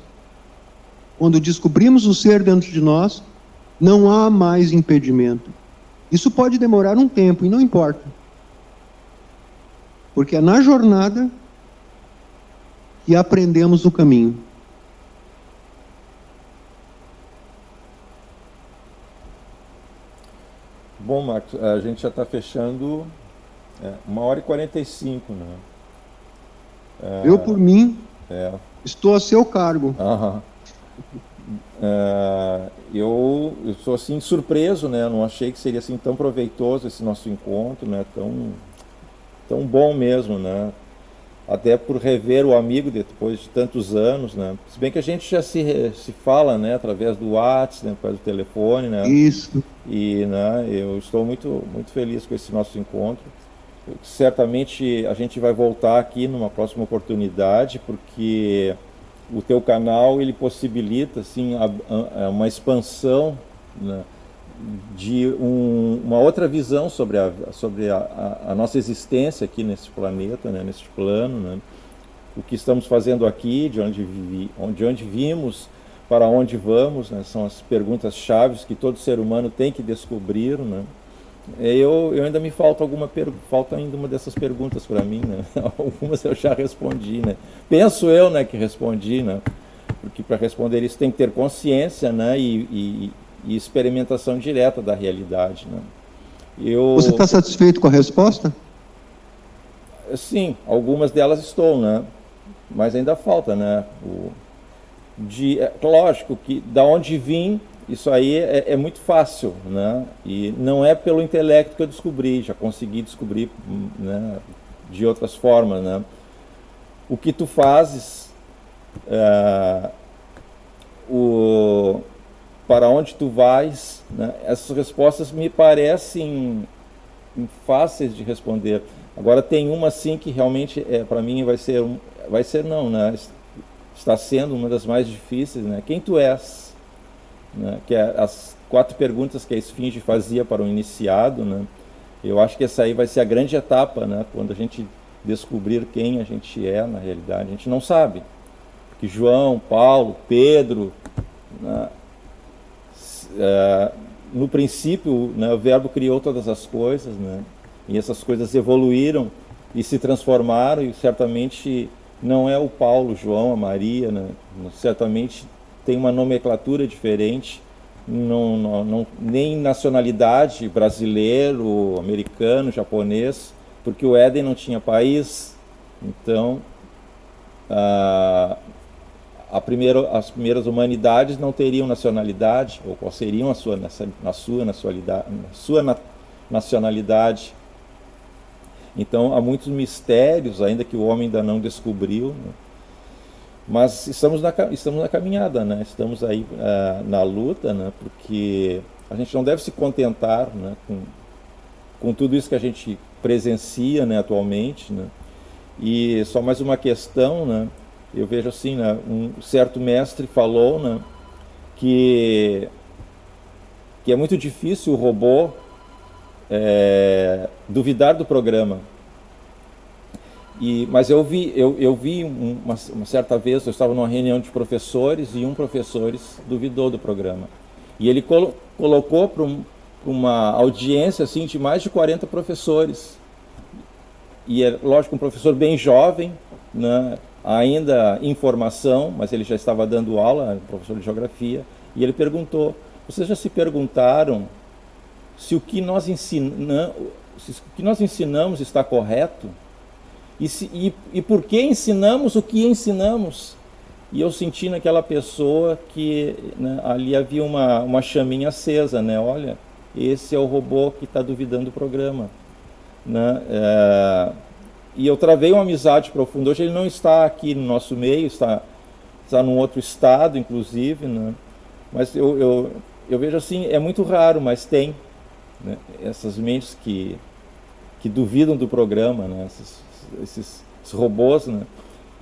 Quando descobrimos o ser dentro de nós, não há mais impedimento. Isso pode demorar um tempo, e não importa. Porque é na jornada que aprendemos o caminho. Bom, Marcos, a gente já está fechando 1h45, né? Eu, por mim, É. estou a seu cargo. Aham. Eu sou assim surpreso, né? Eu não achei que seria assim tão proveitoso esse nosso encontro, né? Tão bom mesmo, né? Até por rever o amigo depois de tantos anos, né? Se bem que a gente já se fala, né? Através do WhatsApp, né? Através do telefone, né? Isso. E, né? Eu estou muito feliz com esse nosso encontro. Certamente a gente vai voltar aqui numa próxima oportunidade, porque o teu canal ele possibilita assim uma expansão, né, de uma outra visão sobre a nossa existência aqui nesse planeta, né, nesse plano, né, o que estamos fazendo aqui, de onde vimos, para onde vamos, né, são as perguntas chaves que todo ser humano tem que descobrir, né. Eu ainda me falta falta ainda uma dessas perguntas para mim, né? Algumas eu já respondi, né? Penso eu, né, que respondi, né? Porque para responder isso tem que ter consciência, né? E experimentação direta da realidade, né? Você está satisfeito com a resposta? Sim, algumas delas estou, né? Mas ainda falta, né? Lógico que da onde vim, isso aí é muito fácil, né? E não é pelo intelecto que eu descobri, já consegui descobrir, né, de outras formas, né? O que tu fazes, para onde tu vais, né? Essas respostas me parecem fáceis de responder. Agora tem uma assim que realmente para mim vai ser não, né? Está sendo uma das mais difíceis, né? Quem tu és, né? Que é as 4 perguntas que a esfinge fazia para o iniciado, né? Eu acho que essa aí vai ser a grande etapa, né? Quando a gente descobrir quem a gente é na realidade, a gente não sabe. Que João, Paulo, Pedro, né? No princípio, né, o Verbo criou todas as coisas, né? E essas coisas evoluíram e se transformaram, e certamente não é o Paulo, João, a Maria, né? Certamente tem uma nomenclatura diferente, nem nacionalidade, brasileiro, americano, japonês, porque o Éden não tinha país, então as primeiras humanidades não teriam nacionalidade, ou qual seriam a sua nacionalidade. Então há muitos mistérios ainda que o homem ainda não descobriu, né? Mas estamos na caminhada, né? Estamos aí na luta, né? Porque a gente não deve se contentar, né, com tudo isso que a gente presencia, né, atualmente, né? E só mais uma questão, né? Eu vejo assim, né, um certo mestre falou, né, que é muito difícil o robô duvidar do programa. Mas eu vi uma certa vez, eu estava numa reunião de professores e um professor duvidou do programa. E ele colocou para uma audiência assim, de mais de 40 professores. E é lógico, um professor bem jovem, né, ainda em formação, mas ele já estava dando aula, professor de geografia, e ele perguntou: vocês já se perguntaram se o que nós ensinamos está correto? E por que ensinamos o que ensinamos? E eu senti naquela pessoa que, né, ali havia uma chaminha acesa, né? Olha, esse é o robô que está duvidando do programa, né? E eu travei uma amizade profunda. Hoje ele não está aqui no nosso meio, está num outro estado, inclusive, né? Mas eu vejo assim, é muito raro, mas tem, né, essas mentes que duvidam do programa, né? Esses robôs, né?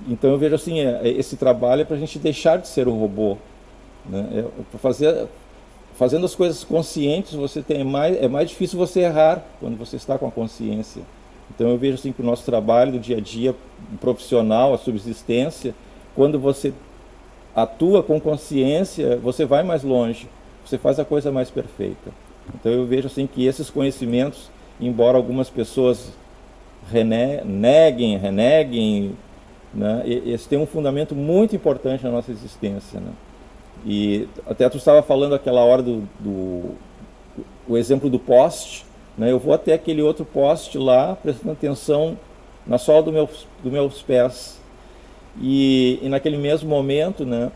Então eu vejo assim, esse trabalho é para a gente deixar de ser um robô, né? Fazendo as coisas conscientes, é mais difícil você errar quando você está com a consciência. Então eu vejo assim que o nosso trabalho do dia a dia profissional, a subsistência, quando você atua com consciência, você vai mais longe, você faz a coisa mais perfeita. Então eu vejo assim que esses conhecimentos, embora algumas pessoas reneguem, né, eles têm um fundamento muito importante na nossa existência, né? E até tu estava falando aquela hora o exemplo do poste, né? Eu vou até aquele outro poste lá, prestando atenção na sola dos meus pés. E naquele mesmo momento, né,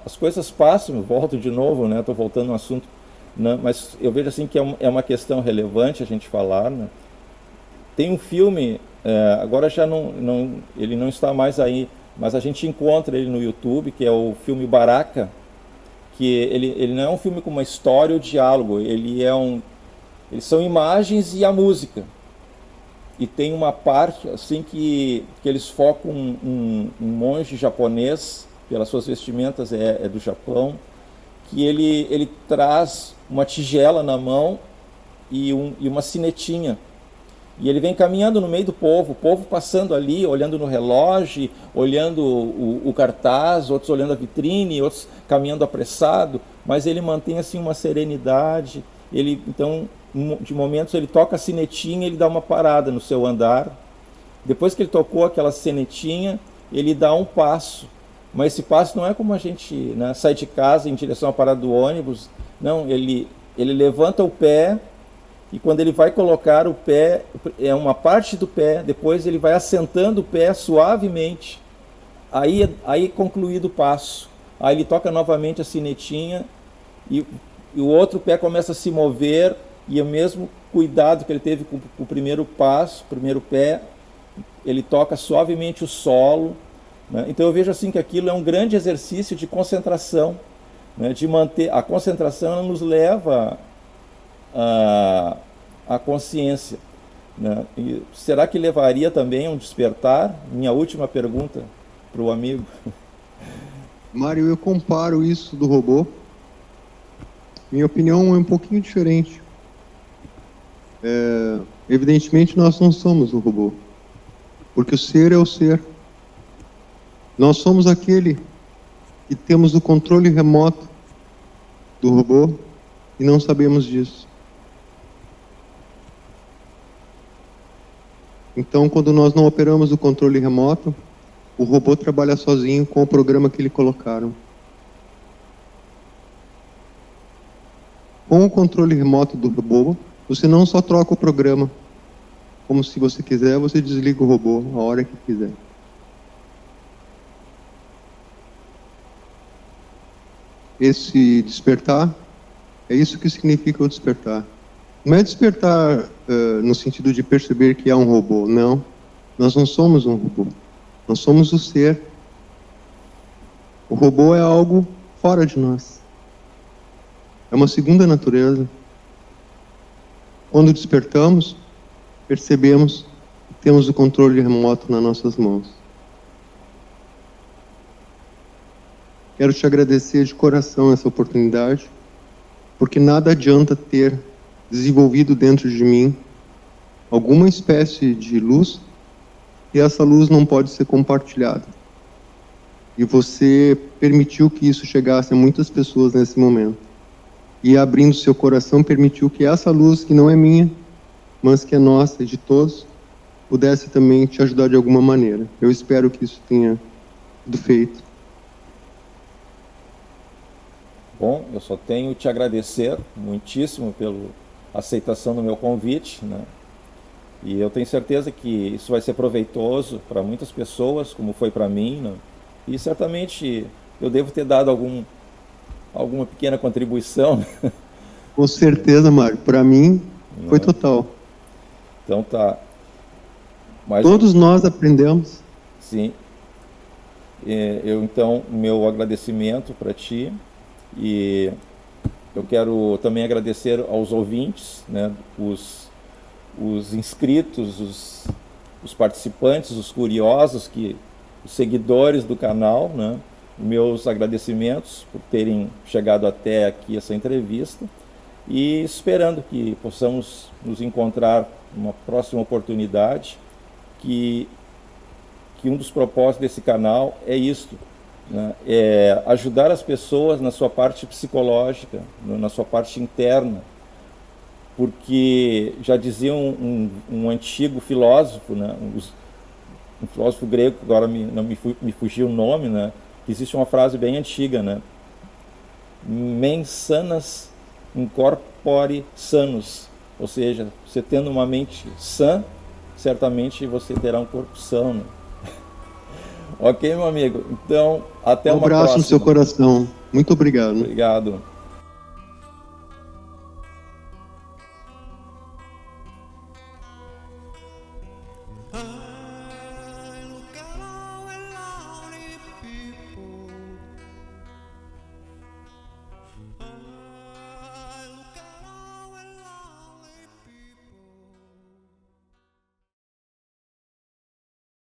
as coisas passam, volto de novo, né? Estou voltando ao assunto, né, mas eu vejo assim que é uma questão relevante a gente falar, né? Tem um filme, agora já ele não está mais aí, mas a gente encontra ele no YouTube, que é o filme Baraka, que ele não é um filme com uma história ou diálogo, eles são imagens e a música. E tem uma parte assim que eles focam um monge japonês, pelas suas vestimentas é do Japão, que ele traz uma tigela na mão e uma sinetinha. E ele vem caminhando no meio do povo, o povo passando ali, olhando no relógio, olhando o cartaz, outros olhando a vitrine, outros caminhando apressado, mas ele mantém assim uma serenidade. Então, de momentos ele toca a sinetinha, ele dá uma parada no seu andar. Depois que ele tocou aquela sinetinha, ele dá um passo. Mas esse passo não é como a gente, né, sai de casa em direção à parada do ônibus. Não, ele levanta o pé e quando ele vai colocar o pé, é uma parte do pé, depois ele vai assentando o pé suavemente, aí concluído o passo. Aí ele toca novamente a sinetinha e o outro pé começa a se mover, e o mesmo cuidado que ele teve com o primeiro passo, o primeiro pé, ele toca suavemente o solo, né? Então eu vejo assim que aquilo é um grande exercício de concentração, né? De manter a concentração, ela nos leva à consciência, né? E será que levaria também a um despertar? Minha última pergunta para o amigo. Mário, eu comparo isso do robô. Minha opinião é um pouquinho diferente. Evidentemente, nós não somos um robô, porque o ser é o ser. Nós somos aquele que temos o controle remoto do robô e não sabemos disso. Então, quando nós não operamos o controle remoto, o robô trabalha sozinho com o programa que lhe colocaram. Com o controle remoto do robô, você não só troca o programa, como se você quiser, você desliga o robô a hora que quiser. Esse despertar, é isso que significa o despertar. Não é despertar no sentido de perceber que é um robô, não. Nós não somos um robô. Nós somos o ser. O robô é algo fora de nós. É uma segunda natureza. Quando despertamos, percebemos que temos o controle remoto nas nossas mãos. Quero te agradecer de coração essa oportunidade, porque nada adianta ter desenvolvido dentro de mim alguma espécie de luz e essa luz não pode ser compartilhada. E você permitiu que isso chegasse a muitas pessoas nesse momento. E abrindo seu coração, permitiu que essa luz, que não é minha, mas que é nossa e de todos, pudesse também te ajudar de alguma maneira. Eu espero que isso tenha sido feito. Bom, eu só tenho te agradecer muitíssimo pela aceitação do meu convite, né? E eu tenho certeza que isso vai ser proveitoso para muitas pessoas, como foi para mim, né? E certamente eu devo ter dado alguma pequena contribuição. Com certeza, Mário. Para mim, foi total. Então tá. Mas, todos nós aprendemos. Sim. Então, meu agradecimento para ti. E eu quero também agradecer aos ouvintes, né, os inscritos, os participantes, os curiosos, os seguidores do canal, né, meus agradecimentos por terem chegado até aqui essa entrevista e esperando que possamos nos encontrar numa próxima oportunidade, que um dos propósitos desse canal é isto, né? É ajudar as pessoas na sua parte psicológica, na sua parte interna, porque já dizia um antigo filósofo, né? Um filósofo grego, agora não me fugiu o nome, né? Existe uma frase bem antiga, né? Mens sanas in corpore sanus, ou seja, você tendo uma mente sã, certamente você terá um corpo são, né? Ok, meu amigo? Então, até uma próxima. Um abraço no seu coração. Muito obrigado. Obrigado. people.